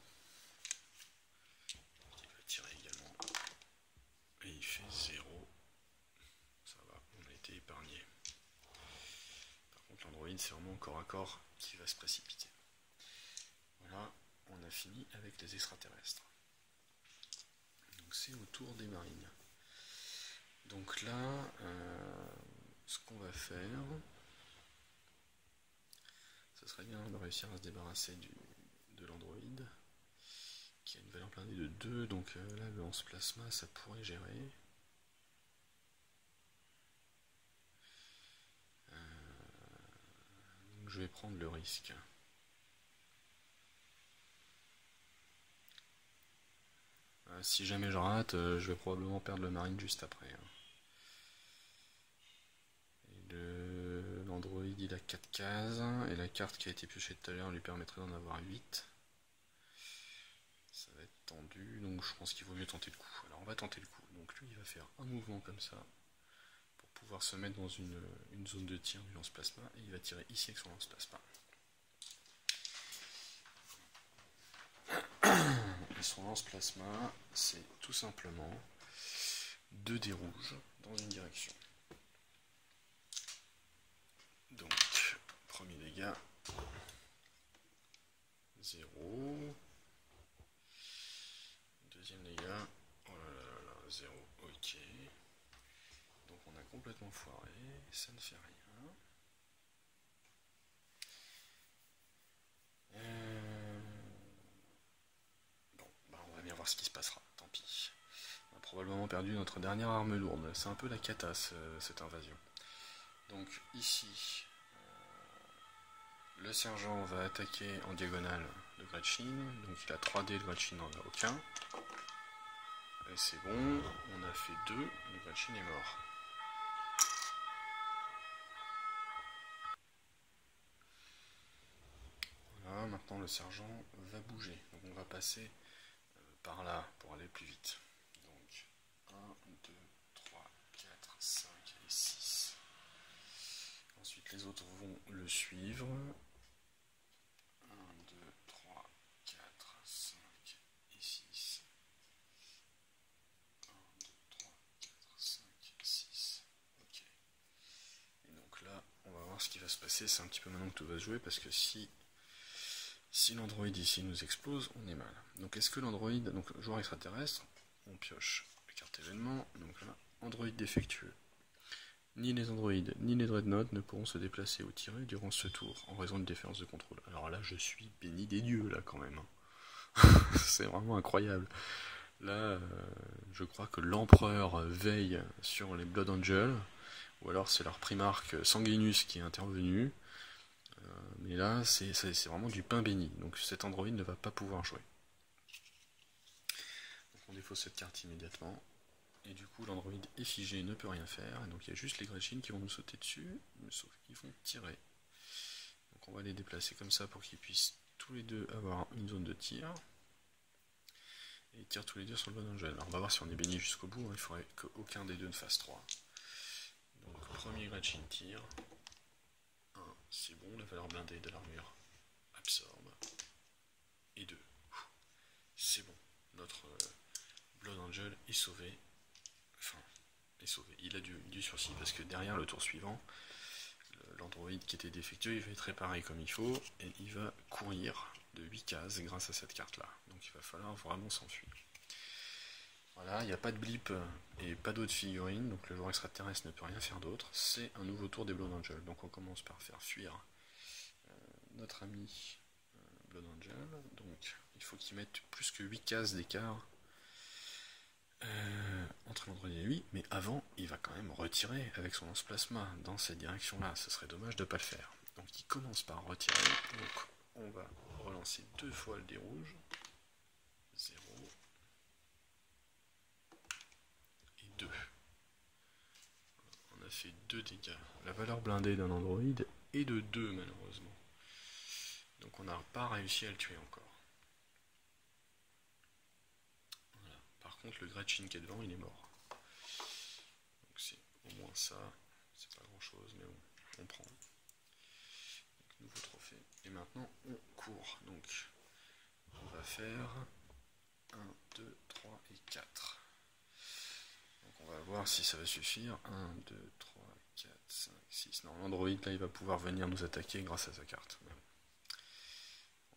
Il va tirer également. Et il fait 0. Ça va, on a été épargné. Par contre l'androïde c'est vraiment corps à corps qui va se précipiter. Voilà, on a fini avec les extraterrestres. Donc c'est au tour des marines. Donc là, ce qu'on va faire, ce serait bien de réussir à se débarrasser de l'androïde, qui a une valeur blindée de 2, donc là le lance-plasma ça pourrait gérer. Donc je vais prendre le risque. Si jamais je rate, je vais probablement perdre le marine juste après. L'android il a 4 cases, et la carte qui a été piochée tout à l'heure lui permettrait d'en avoir 8. Ça va être tendu, donc je pense qu'il vaut mieux tenter le coup. Alors on va tenter le coup. Donc lui il va faire un mouvement comme ça, pour pouvoir se mettre dans une zone de tir du lance-plasma, et il va tirer ici avec son lance-plasma. Et son lance-plasma, c'est tout simplement 2 dés rouges dans une direction. Donc, premier dégât, 0. Deuxième dégât, oh là là, 0, ok. Donc on a complètement foiré, ça ne fait rien. Bon, bah on va bien voir ce qui se passera, tant pis. On a probablement perdu notre dernière arme lourde, c'est un peu la cata cette invasion. Donc ici, le sergent va attaquer en diagonale le Gretchin, donc il a 3 dés, le Gretchin n'en a aucun. Et c'est bon, on a fait 2, le Gretchin est mort. Voilà, maintenant le sergent va bouger, donc on va passer par là pour aller plus vite. Donc 1, 2, 3, 4, 5 et 6. Ensuite les autres vont le suivre. 1, 2, 3, 4, 5 et 6. 1, 2, 3, 4, 5 et 6. Ok. Et donc là, on va voir ce qui va se passer. C'est un petit peu maintenant que tout va se jouer parce que si l'android ici nous explose, on est mal. Donc est-ce que l'android, donc joueur extraterrestre, on pioche la carte événement, donc là, android défectueux. Ni les androïdes, ni les dreadnoughts ne pourront se déplacer ou tirer durant ce tour, en raison de différence de contrôle. Alors là, je suis béni des dieux, là, quand même. C'est vraiment incroyable. Là, je crois que l'empereur veille sur les Blood Angels, ou alors c'est leur primarque Sanguinus qui est intervenu. Mais là, c'est vraiment du pain béni. Donc cet android ne va pas pouvoir jouer. Donc on défausse cette carte immédiatement. Et du coup, l'android est figé, ne peut rien faire. Et donc il y a juste les Gretchin qui vont nous sauter dessus, sauf qu'ils vont tirer. Donc on va les déplacer comme ça pour qu'ils puissent tous les deux avoir une zone de tir. Et ils tirent tous les deux sur le Blood Angel. Alors on va voir si on est béni jusqu'au bout. Il faudrait qu'aucun des deux ne fasse 3. Donc premier Gretchin tire. 1, c'est bon, la valeur blindée de l'armure absorbe. Et 2, c'est bon, notre Blood Angel est sauvé. Enfin, est sauvé. Il a du sursis parce que derrière le tour suivant, l'android qui était défectueux, il va être réparé comme il faut et il va courir de 8 cases grâce à cette carte là. Donc il va falloir vraiment s'enfuir. Voilà, il n'y a pas de blip et pas d'autres figurines, donc le joueur extraterrestre ne peut rien faire d'autre. C'est un nouveau tour des Blood Angel. Donc on commence par faire fuir notre ami Blood Angel. Donc il faut qu'il mette plus que 8 cases d'écart entre l'android et lui, mais avant il va quand même retirer avec son lance plasma dans cette direction là, ce serait dommage de ne pas le faire. Donc il commence par retirer, donc on va relancer 2 fois le dé rouge, 0 et 2. On a fait 2 dégâts. La valeur blindée d'un android est de 2 malheureusement. Donc on n'a pas réussi à le tuer encore. Voilà. Par contre le Gretchin qui est devant il est mort. Donc c'est au moins ça. C'est pas grand chose mais bon, on prend. Donc, nouveau trophée. Et maintenant on court. Donc on va faire 1, 2, 3 et 4. Donc on va voir si ça va suffire. 1, 2, 3, 4, 5, 6. Non, l'android là il va pouvoir venir nous attaquer grâce à sa carte.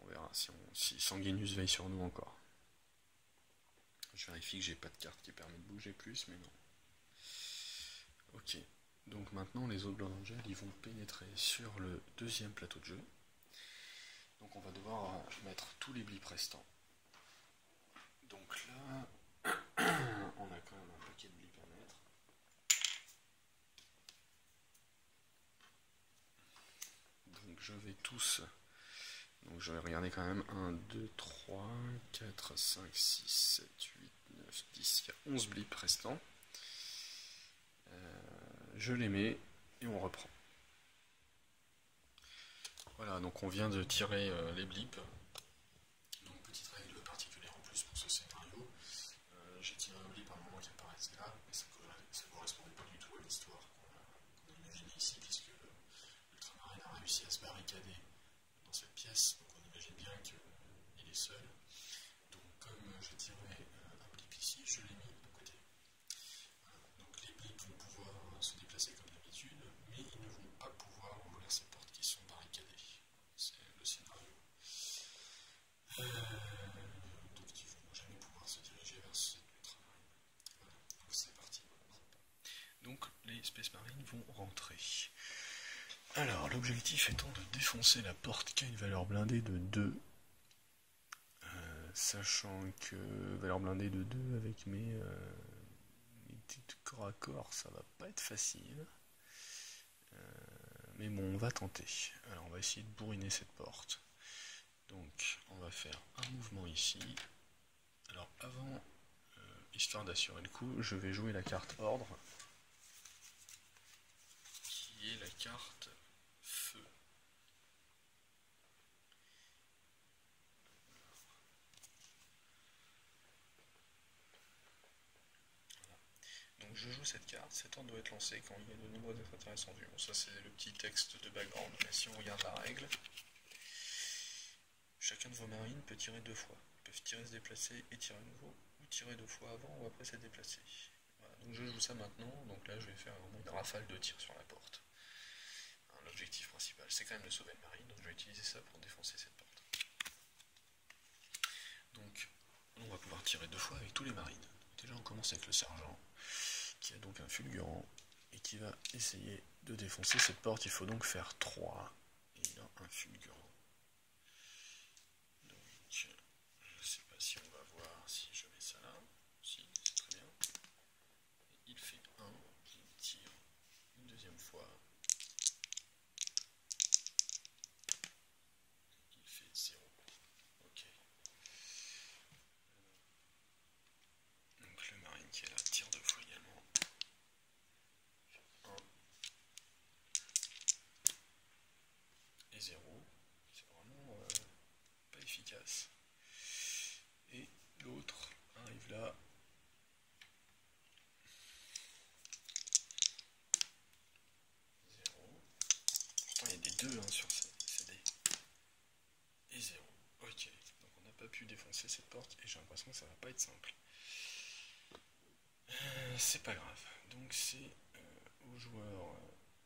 On verra si Sanguinus veille sur nous encore. Je vérifie que j'ai pas de carte qui permet de bouger plus, mais non. Ok, donc maintenant les autres Blood Angels ils vont pénétrer sur le deuxième plateau de jeu. Donc on va devoir mettre tous les blips restants. Donc là, on a quand même un paquet de blips à mettre. Donc je vais tous... Donc je vais regarder quand même 1, 2, 3, 4, 5, 6, 7, 8, 9, 10, il y a 11 blips restants. Je les mets et on reprend. Voilà, donc on vient de tirer les blips. Donc petite règle particulière en plus pour ce scénario. J'ai tiré un blip à un moment qui apparaissait là, mais ça ne correspondait pas du tout à l'histoire qu'on a imaginée ici, puisque l'ultramarine a réussi à se barricader dans cette pièce, donc on imagine bien qu'il est seul. Donc comme j'ai tiré un blip ici, je l'ai mis de côté. Voilà. Alors, l'objectif étant de défoncer la porte qui a une valeur blindée de 2. Sachant que valeur blindée de 2 avec mes petites corps à corps, ça va pas être facile. Mais bon, on va tenter. Alors, on va essayer de bourriner cette porte. Donc, on va faire un mouvement ici. Alors, avant, histoire d'assurer le coup, je vais jouer la carte ordre, qui est la carte feu. Donc je joue cette carte, cet ordre doit être lancé quand il y a de nombreux extraterrestres en vue. Bon, ça c'est le petit texte de background, mais si on regarde la règle, chacun de vos marines peut tirer 2 fois. Ils peuvent tirer, se déplacer et tirer à nouveau, ou tirer 2 fois avant ou après s'être déplacé. Voilà, donc je joue ça maintenant, donc là je vais faire vraiment une rafale de tir sur la porte. L'objectif principal c'est quand même de sauver une marine, donc je vais utiliser ça pour défoncer cette porte. Donc on va pouvoir tirer 2 fois avec tous les marines. Déjà on commence avec le sergent, qui a donc un fulgurant, et qui va essayer de défoncer cette porte. Il faut donc faire 3, et il a un fulgurant. Donc, je ne sais pas si on va voir si je mets ça là. Si, c'est très bien. Et il fait 1, il tire une deuxième fois. Il fait 0. Ok. Donc le marine qui est là tire 2 fois également. 1 et 0. C'est vraiment pas efficace. Et l'autre arrive là. 0. Pourtant il y a des 2 sur ces dés. Et 0. Ok. Donc on n'a pas pu défoncer cette porte et j'ai l'impression que ça va pas être simple. C'est pas grave. Donc c'est aux joueurs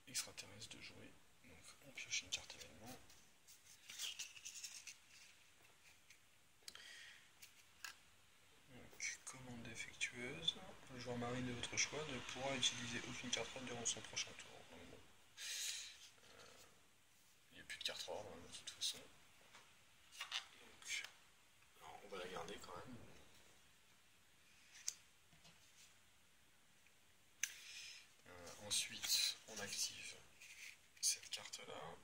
extraterrestres de jouer. Donc on pioche une carte événement. Donc commande défectueuse. Le joueur marine de votre choix ne pourra utiliser aucune carte ordre durant son prochain tour. Donc bon. Il n'y a plus de carte ordre de toute façon. Donc alors, on va la garder quand même. Ensuite, on active cette carte-là,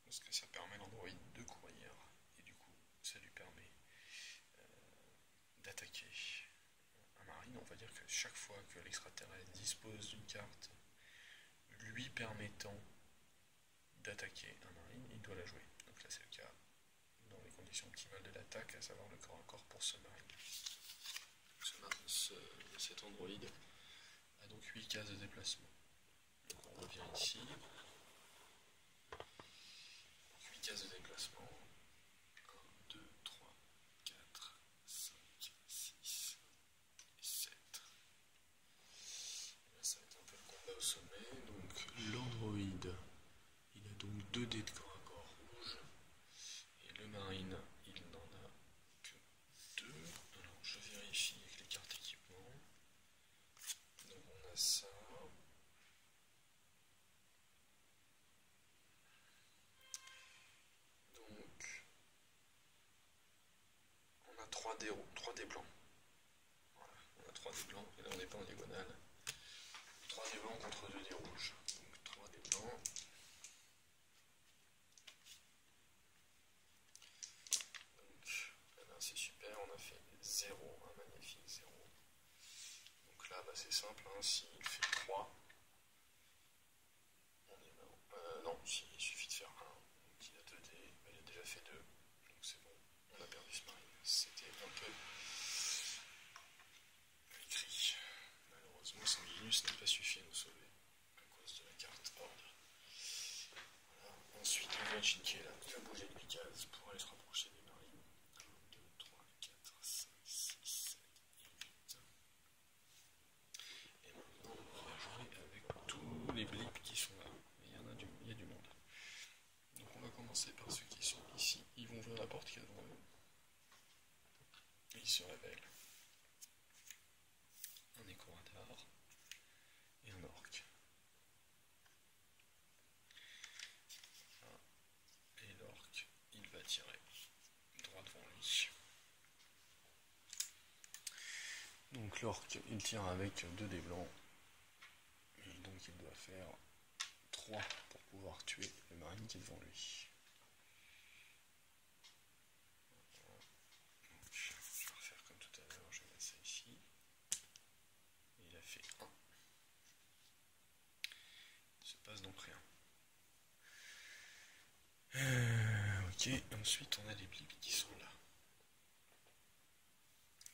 parce que ça permet à l'androïde de courir, et du coup, ça lui permet d'attaquer un marine. On va dire que chaque fois que l'extraterrestre dispose d'une carte lui permettant d'attaquer un marine, il doit la jouer. Donc là, c'est le cas dans les conditions optimales de l'attaque, à savoir le corps à corps pour ce marine. Cet androïde a donc 8 cases de déplacement. Donc on revient ici. 8 cases de déplacement. 1, 2, 3, 4, 5, 6 et 7. Et là, ça va être un peu le combat au sommet. Donc l'androïde, il a donc 2 dés de corps à corps rouge. Et le marine, il n'en a que 2. Alors je vérifie avec les cartes équipement. Donc on a ça. Donc on a 3 dés blancs. Voilà, on a 3 dés blancs, et là on n'est pas en diagonale. 3 dés blancs contre 2 dés rouges. Donc 3 dés blancs. Donc là c'est super, on a fait 0, un magnifique 0. Donc là bah, c'est simple, hein, s'il fait 3, on est mort. Non, il suffit de faire 1. Donc il a 2 dés, bah, il a déjà fait 2. Donc c'est bon, on a perdu ce marine. C'était un peu écrit. Malheureusement, Sanguinus n'a pas suffi à nous sauver à cause de la carte ordre. Voilà. Ensuite, le Genshin qui est là, il va bouger de 8 cases pour aller se rapprocher des marines. 1, 2, 3, 4, 5, 6, 7 et 8. Et maintenant, on va jouer avec tous les blips qui sont là. Il y a du monde. Donc on va commencer par ceux qui sont ici. Ils vont ouvrir la porte qu'il y a devant eux. Et ils se révèlent. Un éco-radar et un orc. donc l'orc il tire avec 2 dés blancs, et donc il doit faire 3 pour pouvoir tuer le marine qui est devant lui. Donc, je vais refaire comme tout à l'heure, je vais mettre ça ici. Et il a fait 1. Il se passe donc rien. Ok, ensuite on a les blips qui sont là.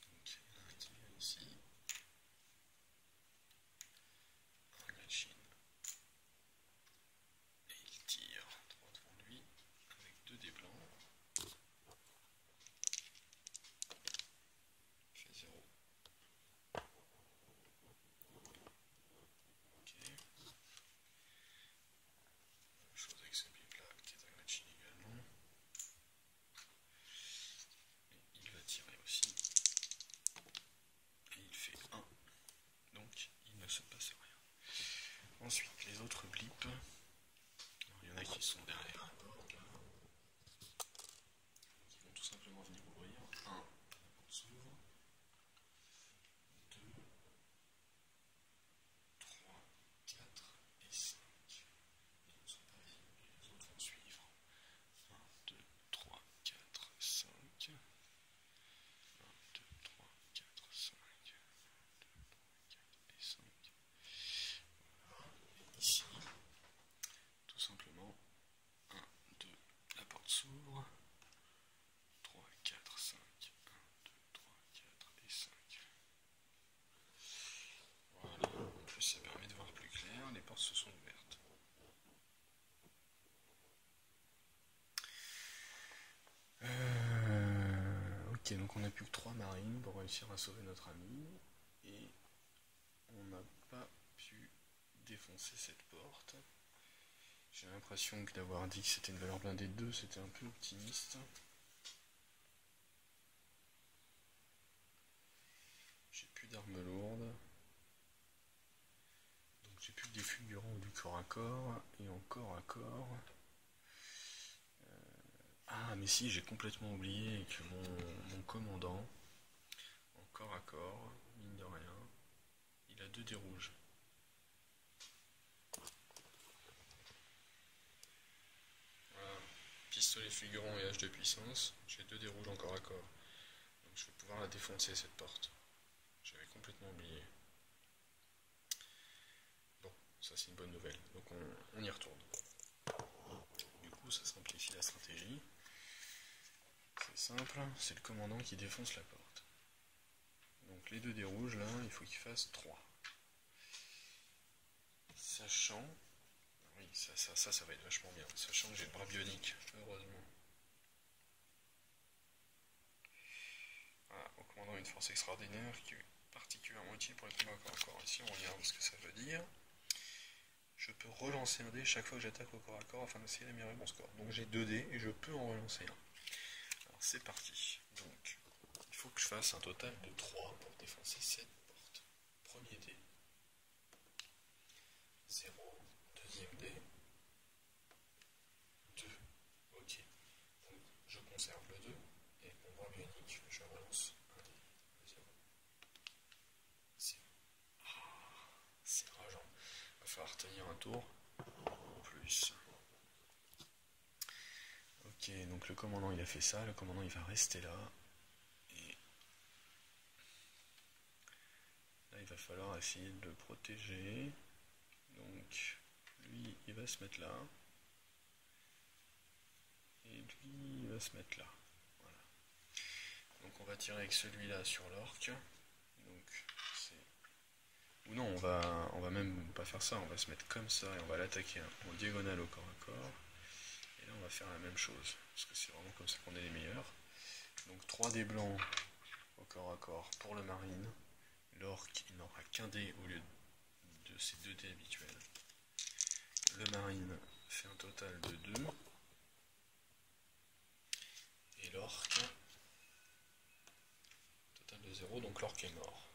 Donc il y en a un qui vient ici. Un machine. Et il tire droit devant lui avec 2 dés blancs. Il fait 0. Ok. Même chose avec ce blip là qui est un machine également. Et il va tirer aussi. Et il fait 1. Donc il ne se passe rien. Ensuite les autres blips. Alors, il y en a qui sont derrière. Qui vont tout simplement venir ouvrir. 1 s'ouvre. 2, 3, 4 et 5. Ils ne sont pas visibles, les autres vont suivre. 1, 2, 3, 4, 5. 1, 2, 3, 4, 5. 1, 2, 3, 4 et 5. Voilà. Et ici, tout simplement, 1, 2, la porte s'ouvre. 3, 4, 5. 1, 2, 3, 4 et 5. Voilà, en plus ça permet de voir plus clair, les portes se sont ouvertes. Ok, donc on n'a plus que 3 marines pour réussir à sauver notre ami. Et on n'a pas pu défoncer cette porte. J'ai l'impression que d'avoir dit que c'était une valeur blindée de 2, c'était un peu optimiste. J'ai plus d'armes lourdes. Donc j'ai plus que des fulgurants ou du corps à corps. Et en corps à corps... Ah mais si, j'ai complètement oublié que mon commandant, en corps à corps, mine de rien, il a 2 dés rouges. Voilà. Pistolet fulgurant et hache de puissance, j'ai 2 dés rouges en corps à corps. Donc je vais pouvoir la défoncer cette porte. J'avais complètement oublié. Bon, ça c'est une bonne nouvelle. Donc on y retourne. Du coup ça simplifie la stratégie. C'est simple, c'est le commandant qui défonce la porte. Donc les 2 dés rouges là, il faut qu'il fasse 3. Sachant... Oui, ça va être vachement bien. Sachant que j'ai le bras bionique, heureusement. Voilà, au commandant une force extraordinaire qui est particulièrement utile pour les combats corps à corps. Ici on regarde ce que ça veut dire. Je peux relancer un dé chaque fois que j'attaque au corps à corps afin d'essayer d'améliorer mon score. Donc j'ai 2 dés et je peux en relancer un. Alors c'est parti. Donc il faut que je fasse un total de 3 pour défoncer cette porte. Premier dé. 0. Deuxième dé. 2. Ok. Donc je conserve le 2 et mon bras bionique, je relance un dé. 0. 0. Ah, c'est rageant. Il va falloir tenir un tour. En plus. Ok, donc le commandant il a fait ça, le commandant il va rester là. Et là il va falloir essayer de le protéger. Donc lui il va se mettre là. Et lui il va se mettre là. Voilà. Donc on va tirer avec celui-là sur l'orque. Donc c'est... Ou non, on va même pas faire ça, on va se mettre comme ça et on va l'attaquer en diagonale au corps à corps. Et là on va faire la même chose, parce que c'est vraiment comme ça qu'on est les meilleurs. Donc 3 dés blancs au corps à corps pour le marine. L'orque il n'aura qu'un dé au lieu de ses 2 dés habituels. Le marine fait un total de 2. Et l'orque, total de 0, donc l'orque est mort.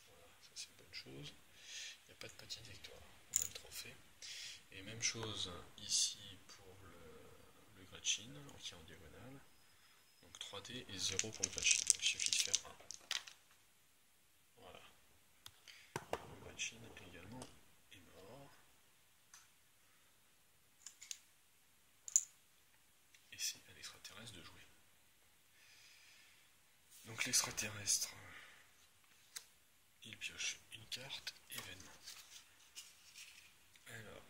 Voilà, ça c'est une bonne chose. Il n'y a pas de petite victoire, on a le trophée. Et même chose ici pour le Gretchen, qui est en diagonale. Donc 3D et 0 pour le Gretchen, donc il suffit de faire 1. Voilà. Gretchen également est mort. Et c'est à l'extraterrestre de jouer. Donc l'extraterrestre, il pioche une carte événement. Alors,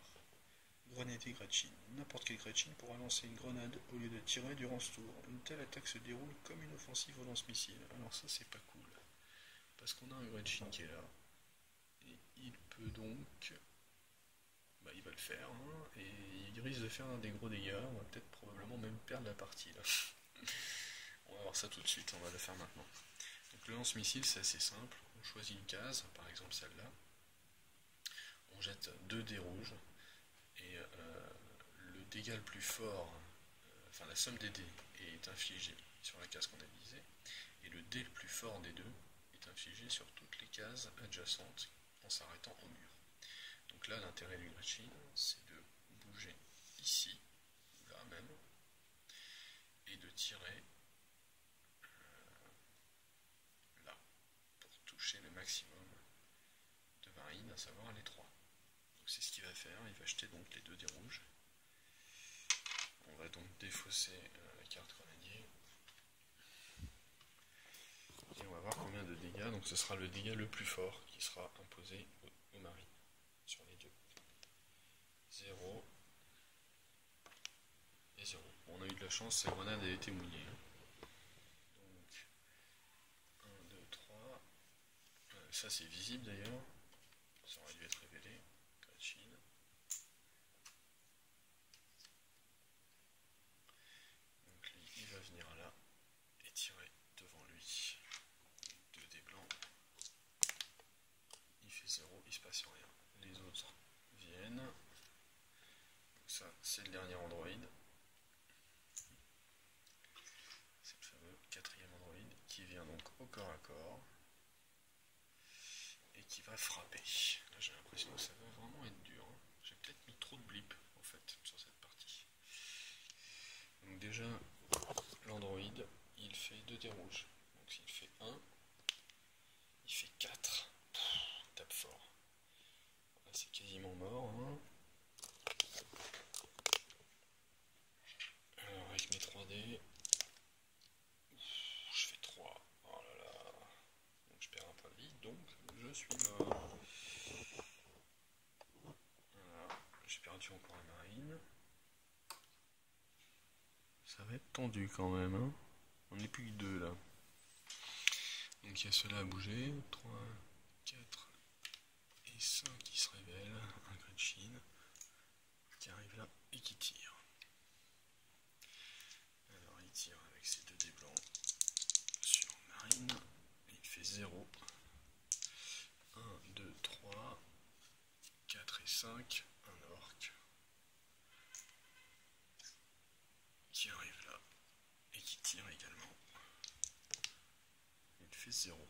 grenade et Gretchen. N'importe quelle Gretchen pourra lancer une grenade au lieu de tirer durant ce tour. Une telle attaque se déroule comme une offensive au lance-missile. Alors ça c'est pas cool. Parce qu'on a un Gretchen qui est là. Et il peut donc... Bah il va le faire. Hein, et il risque de faire des gros dégâts. On va peut-être probablement même perdre la partie là. On va voir ça tout de suite. On va le faire maintenant. Donc le lance-missile c'est assez simple. On choisit une case, par exemple celle-là. On jette 2 dés rouges. Et le dégât le plus fort, enfin la somme des dés est infligée sur la case qu'on a visée, et le dé le plus fort des deux est infligé sur toutes les cases adjacentes en s'arrêtant au mur. Donc là, l'intérêt du Gretchen, c'est de bouger ici, ou là même, et de tirer là, pour toucher le maximum de marines, à savoir les 3. Donc c'est ce qu'il va faire, il va jeter donc les 2 dés rouges. On va donc défausser la carte grenadier. Et on va voir combien de dégâts. Donc ce sera le dégât le plus fort qui sera imposé aux marines sur les deux. 0 et 0. Bon, on a eu de la chance, cette grenade a été mouillée. Donc 1, 2, 3. Ça c'est visible d'ailleurs. Ça aurait dû être révélé. Gretchen. Il va venir là et tirer devant lui 2 dés blancs. Il fait 0, il se passe rien. Les autres viennent. Donc ça, c'est le dernier androïde. C'est le fameux 4e androïde qui vient donc au corps à corps et qui va frapper. Là, j'ai l'impression que ça va vraiment être dur. Hein. J'ai peut-être mis trop de blip en fait sur cette partie. Donc déjà, l'androïde, il fait 2 dés rouges. Donc s'il fait 1, il fait 4. Il tape fort. Là, c'est quasiment mort. Hein. Alors avec mes 3 dés, je fais 3. Oh là là. Donc je perds un point de vie, donc je suis mort. Voilà. J'ai perdu encore un marine. Ça va être tendu quand même. Hein. On n'est plus que 2 là. Donc il y a cela à bouger. 3, 4 et 5 qui se révèlent. Un Gretchen qui arrive là et qui tire. Alors il tire avec ses 2 dés blancs sur marine. Il fait 0. 1, 2, 3, 4 et 5. Un orc qui arrive là et qui tire également. Il fait 0.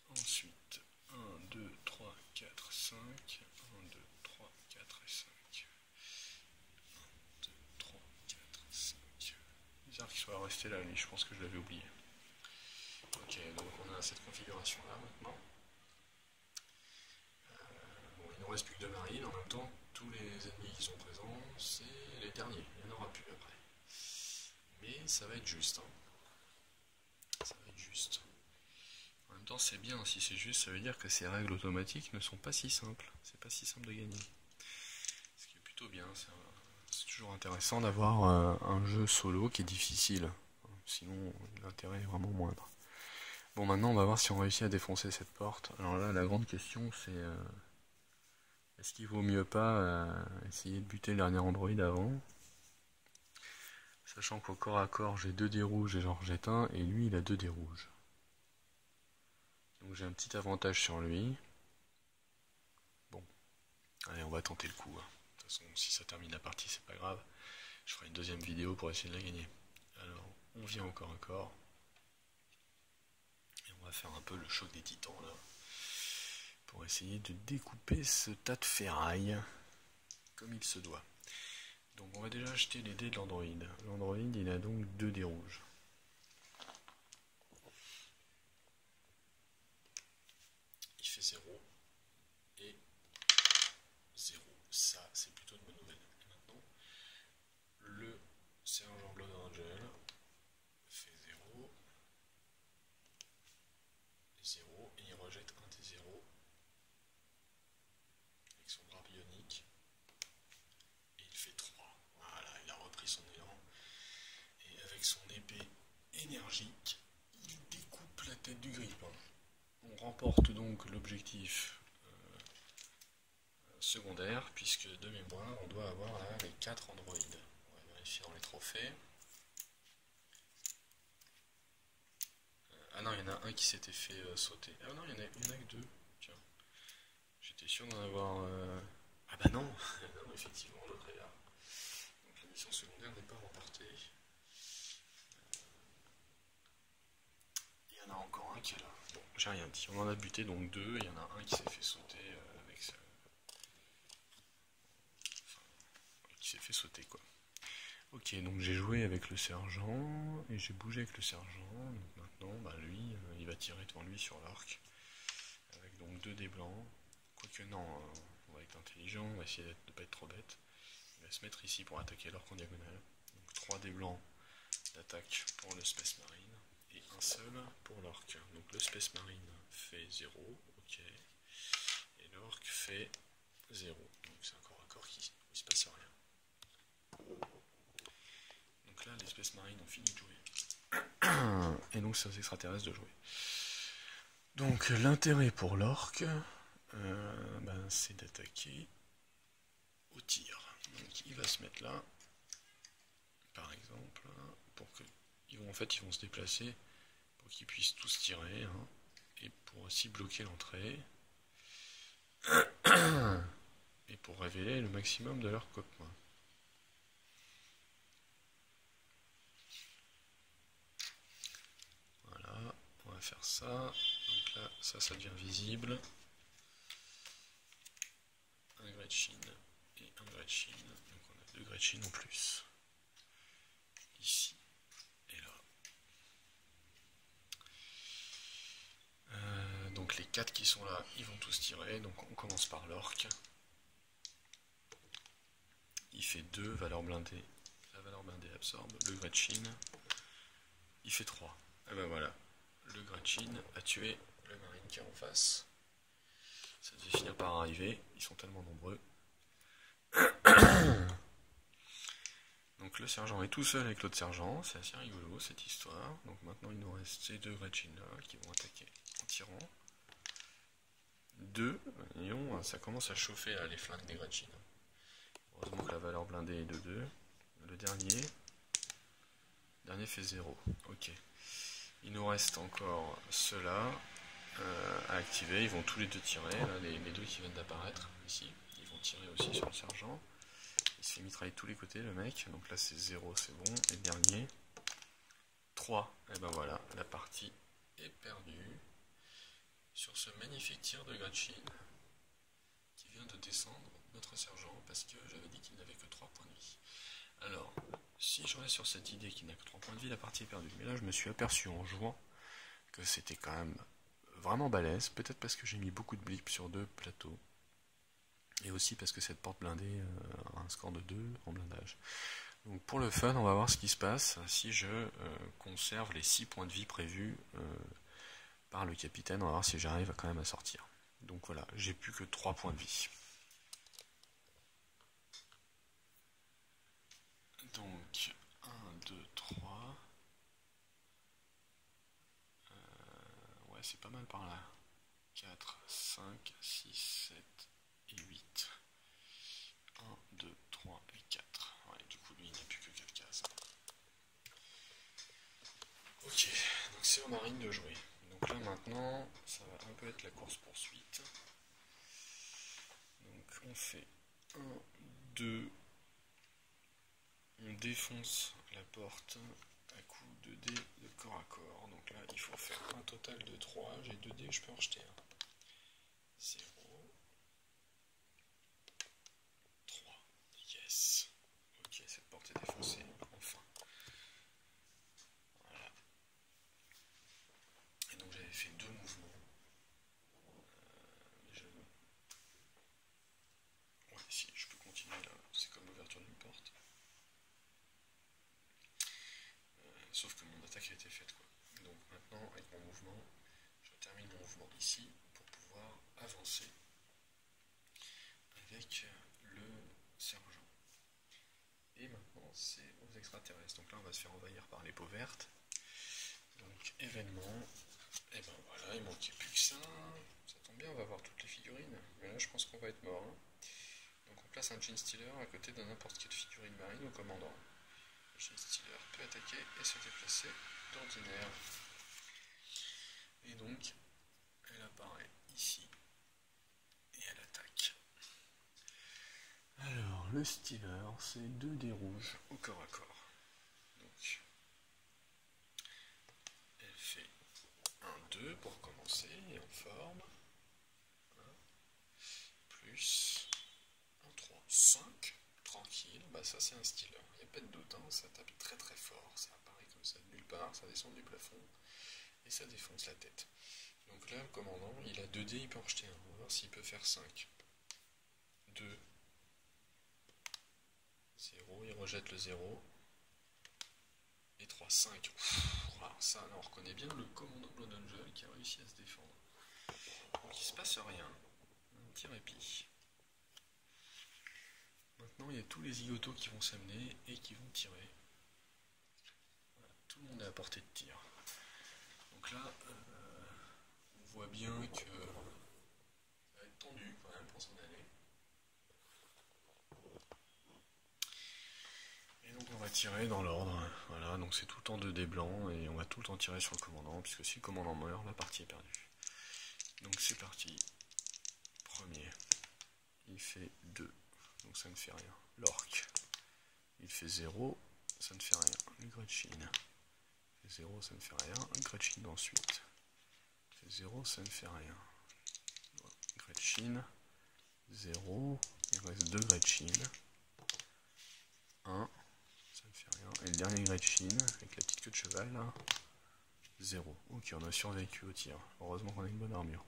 Ensuite, 1, 2, 3, 4, 5. 1, 2, 3, 4 et 5. 1, 2, 3, 4, 5. Bizarre qu'il soit resté là, lui, je pense que je l'avais oublié. Ok, donc on a cette configuration là maintenant. Bon, il ne nous reste plus que 2 marines. En même temps, tous les ennemis qui sont présents, c'est les derniers. Il n'y en aura plus après. Mais ça va être juste. Hein. Ça va être juste. En même temps, c'est bien. Si c'est juste, ça veut dire que ces règles automatiques ne sont pas si simples. C'est pas si simple de gagner. Ce qui est plutôt bien. C'est toujours intéressant d'avoir un jeu solo qui est difficile. Sinon, l'intérêt est vraiment moindre. Bon, maintenant, on va voir si on réussit à défoncer cette porte. Alors là, la grande question, c'est... est-ce qu'il vaut mieux pas essayer de buter le dernier androïde avant? Sachant qu'au corps à corps, j'ai 2 dés rouges et j'en rejette un, et lui, il a 2 dés rouges. Donc j'ai un petit avantage sur lui. Bon, allez, on va tenter le coup. Hein. De toute façon, si ça termine la partie, c'est pas grave. Je ferai une deuxième vidéo pour essayer de la gagner. Alors, on vient au corps à corps. Et on va faire un peu le choc des titans, là. Pour essayer de découper ce tas de ferraille comme il se doit. Donc on va déjà acheter les dés de l'androïde. L'androïde, il a donc 2 dés rouges. Il fait 0. remporte donc l'objectif secondaire, puisque de mémoire, on doit avoir là les 4 androïdes. On va vérifier dans les trophées. Ah non, il y en a un qui s'était fait sauter. Ah non, il y en a que 2. Tiens, j'étais sûr d'en avoir... Ah bah non, non, effectivement, l'autre est là. Donc la mission secondaire n'est pas remportée. Il y en a encore un qui est là. Bon, j'ai rien dit. On en a buté donc 2. Il y en a un qui s'est fait sauter avec ça. Enfin, qui s'est fait sauter quoi. Ok, donc j'ai joué avec le sergent et j'ai bougé avec le sergent. Donc maintenant, bah lui, il va tirer devant lui sur l'arc. Avec donc 2 dés blancs. Quoique non, on va être intelligent, on va essayer de ne pas être trop bête. Il va se mettre ici pour attaquer l'orque en diagonale. Donc 3 dés blancs d'attaque pour le Space Marine. Et un seul pour l'orque. Donc le Space Marine fait 0, ok. Et l'orque fait 0. Donc c'est un corps à corps qui ne se passe rien. Donc là, les Space Marines ont fini de jouer. Et donc c'est aux extraterrestres de jouer. Donc l'intérêt pour l'orque, c'est d'attaquer au tir. Donc il va se mettre là, par exemple, pour que ils vont se déplacer pour qu'ils puissent tous tirer, hein, et pour aussi bloquer l'entrée et pour révéler le maximum de leurs copains. Voilà, on va faire ça. Donc là, ça devient visible. Un Gretchen et un Gretchen. Donc on a 2 Gretchen en plus. Ici et là. Donc les 4 qui sont là, ils vont tous tirer. Donc on commence par l'orque. Il fait 2 valeurs blindées. La valeur blindée absorbe. Le Gretchen, il fait 3. Et ben voilà. Le Gretchen a tué le marine qui est en face. Ça devait finir par arriver. Ils sont tellement nombreux. Donc le sergent est tout seul avec l'autre sergent. C'est assez rigolo cette histoire. Donc maintenant il nous reste ces 2 Gretchen là qui vont attaquer en tirant. 2. Voyons, ça commence à chauffer là, les flingues des Gretchen. Heureusement que la valeur blindée est de 2. Le dernier fait 0. Ok. Il nous reste encore ceux-là à activer. Ils vont tous les 2 tirer. Là, les 2 qui viennent d'apparaître ici. Ils vont tirer aussi sur le sergent. Il se fait mitrailler de tous les côtés le mec. Donc là c'est 0, c'est bon. Et le dernier 3. Et ben voilà, la partie est perdue sur ce magnifique tir de Gretchen qui vient de descendre notre sergent parce que j'avais dit qu'il n'avait que 3 points de vie. Alors, si je reste sur cette idée qu'il n'a que 3 points de vie, la partie est perdue. Mais là je me suis aperçu en jouant que c'était quand même vraiment balèze, peut-être parce que j'ai mis beaucoup de blips sur 2 plateaux, et aussi parce que cette porte blindée a un score de 2 en blindage. Donc pour le fun, on va voir ce qui se passe si je conserve les 6 points de vie prévus par le capitaine. On va voir si j'arrive quand même à sortir. Donc voilà, j'ai plus que 3 points de vie. Donc 1, 2, 3. Ouais, c'est pas mal par là. 4, 5, 6, 7 et 8. 1, 2, 3 et 4. Ouais, du coup, lui, il n'a plus que 4 cases. Ok, donc c'est aux marines de jouer. Donc là, maintenant, ça va un peu être la course-poursuite. Donc on fait 1, 2. On défonce la porte à coup de dés de corps à corps. Donc là, il faut faire un total de 3. J'ai 2 dés, je peux en jeter un. 0. 3. Yes. Ok, cette porte est défoncée. Enfin. Voilà. Et donc j'avais fait 2 mouvements. Ouais, si, je peux continuer là. C'est comme l'ouverture d'une porte. Sauf que mon attaque a été faite, quoi. Donc maintenant, avec mon mouvement, je termine mon mouvement ici pour pouvoir avancer avec le sergent. Et maintenant, c'est aux extraterrestres. Donc là, on va se faire envahir par les peaux vertes. Donc événement, et ben voilà, il manquait plus que ça tombe bien, on va voir toutes les figurines. Mais là, je pense qu'on va être mort. Hein. Donc on place un Genestealer à côté de n'importe quelle figurine marine au commandant. Le Genestealer peut attaquer et se déplacer d'ordinaire. Et donc, elle apparaît ici et elle attaque. Alors, le Stealer, c'est 2 dés rouges au corps à corps. Donc, elle fait un 2 pour commencer et en forme. Plus un 3, 5, tranquille. Bah, ça, c'est un Stealer. Il n'y a pas de doute, hein, ça tape très très fort. Ça apparaît comme ça de nulle part, ça descend du plafond et ça défonce la tête. Donc là, le commandant, il a 2 dés, il peut en rejeter un. On va voir s'il peut faire 5. 2, 0, il rejette le 0. Et 3, 5. Alors ça, là, on reconnaît bien le commandant Blood Angel qui a réussi à se défendre. Donc il se passe rien. Un petit répit. Maintenant, il y a tous les zigotos qui vont s'amener et qui vont tirer. Voilà, tout le monde est à portée de tir. Donc là, on voit bien que ça va être tendu quand même pour s'en aller. Et donc on va tirer dans l'ordre. Voilà, donc c'est tout le temps 2 dés blancs et on va tout le temps tirer sur le commandant, puisque si le commandant meurt, la partie est perdue. Donc c'est parti. Premier. Il fait 2. Donc ça ne fait rien. L'orc. Il fait 0. Ça ne fait rien. Le Gretchin. Il fait 0, ça ne fait rien. Gretchin ensuite. Il fait 0, ça ne fait rien. Gretchin. 0. Il reste 2 Gretchin. 1. Ça ne fait rien. Et le dernier Gretchin, avec la petite queue de cheval là. 0. Ok, on a survécu au tir. Heureusement qu'on a une bonne armure.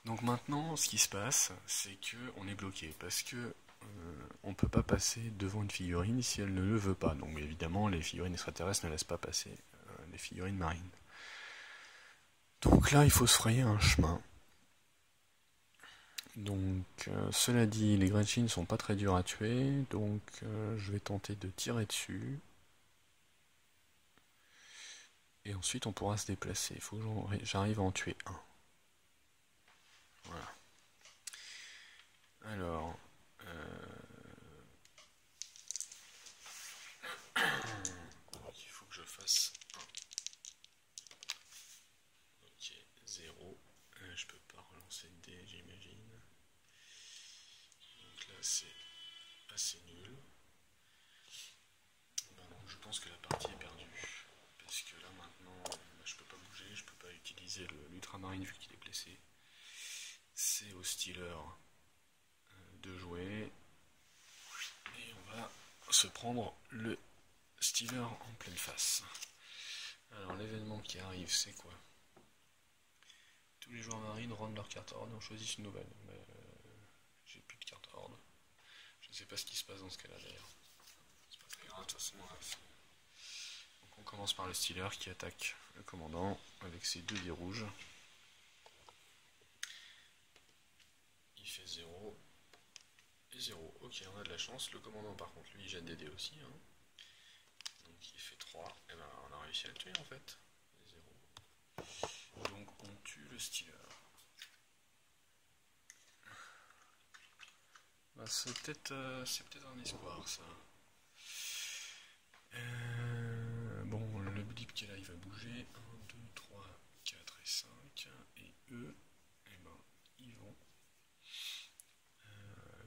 Donc maintenant, ce qui se passe, c'est qu'on est bloqué, parce que on ne peut pas passer devant une figurine si elle ne le veut pas. Donc évidemment, les figurines extraterrestres ne laissent pas passer les figurines marines. Donc là, il faut se frayer un chemin. Donc, cela dit, les Gretchins ne sont pas très durs à tuer, donc je vais tenter de tirer dessus. Et ensuite, on pourra se déplacer. Il faut que j'arrive à en tuer un. Voilà. Alors, il faut que je fasse 1. Ok, 0. Je peux pas relancer de dés, j'imagine. Donc là, c'est assez nul. Ben donc, je pense que la partie est perdue. Parce que là, maintenant, je peux pas bouger, je peux pas utiliser l'ultramarine vu qu'il est blessé. C'est au Stealer de jouer. Et on va se prendre le Stealer en pleine face. Alors l'événement qui arrive, c'est quoi? Tous les joueurs marines rendent leur carte ordre et on choisit une nouvelle. Mais j'ai plus de carte ordre. Je ne sais pas ce qui se passe dans ce cas-là d'ailleurs. C'est pas très grave, de toute façon. Donc on commence par le Stealer qui attaque le commandant avec ses 2 dés rouges. Il fait 0 et 0. Ok, on a de la chance. Le commandant par contre, lui, il jette des dés aussi. Hein. Donc il fait 3. Et ben on a réussi à le tuer en fait. 0. Donc on tue le Stealer. Bah, c'est peut-être un espoir ça. Bon, le blip qui est là, il va bouger. 1, 2, 3, 4 et 5. Et eux, eh ben, ils vont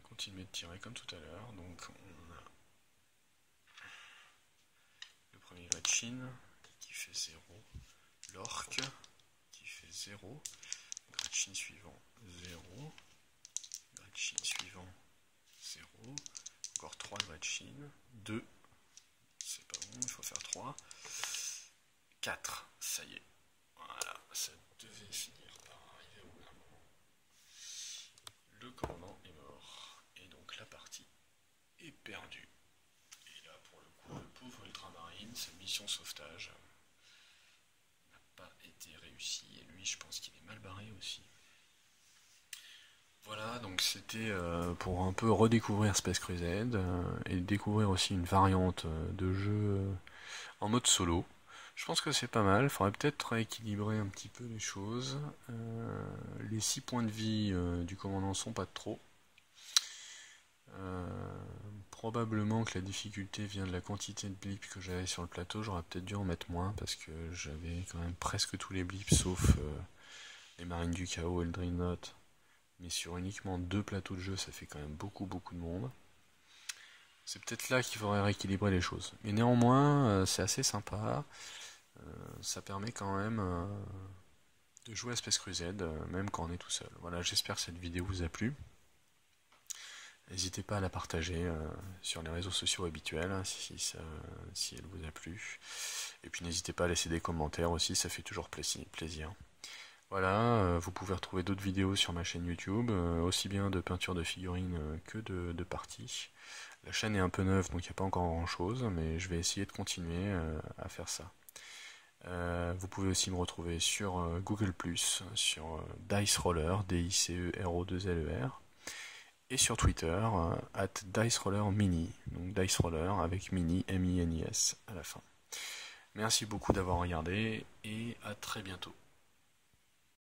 continuer de tirer comme tout à l'heure. Donc on a le premier Gretchin qui fait 0. L'orc qui fait 0. Gretchin suivant 0. Gretchin suivant 0. Encore 3 Gretchin. 2. C'est pas bon, il faut faire 3. 4. Ça y est. Voilà, ça devait finir par arriver au bout d'un moment. Le commandant est mort. Et donc la partie est perdue. Et là, pour le coup, le pauvre ultramarine, sa mission sauvetage n'a pas été réussie. Et lui, je pense qu'il est mal barré aussi. Voilà, donc c'était pour un peu redécouvrir Space Crusade et découvrir aussi une variante de jeu en mode solo. Je pense que c'est pas mal, il faudrait peut-être rééquilibrer un petit peu les choses. Les 6 points de vie du commandant sont pas de trop. Probablement que la difficulté vient de la quantité de blips que j'avais sur le plateau, j'aurais peut-être dû en mettre moins parce que j'avais quand même presque tous les blips sauf les marines du chaos et le dreadnought. Mais sur uniquement 2 plateaux de jeu, ça fait quand même beaucoup de monde. C'est peut-être là qu'il faudrait rééquilibrer les choses. Mais néanmoins, c'est assez sympa. Ça permet quand même de jouer à Space Crusade, même quand on est tout seul. Voilà, j'espère que cette vidéo vous a plu. N'hésitez pas à la partager sur les réseaux sociaux habituels si elle vous a plu. Et puis n'hésitez pas à laisser des commentaires aussi, ça fait toujours plaisir. Voilà, vous pouvez retrouver d'autres vidéos sur ma chaîne YouTube, aussi bien de peinture de figurines que de parties. La chaîne est un peu neuve, donc il n'y a pas encore grand chose, mais je vais essayer de continuer à faire ça. Vous pouvez aussi me retrouver sur Google+, sur Dice Roller, DICERO2LER, et sur Twitter, @DiceRollerMini, donc Dice Roller avec Mini, M-I-N-I-S à la fin. Merci beaucoup d'avoir regardé, et à très bientôt.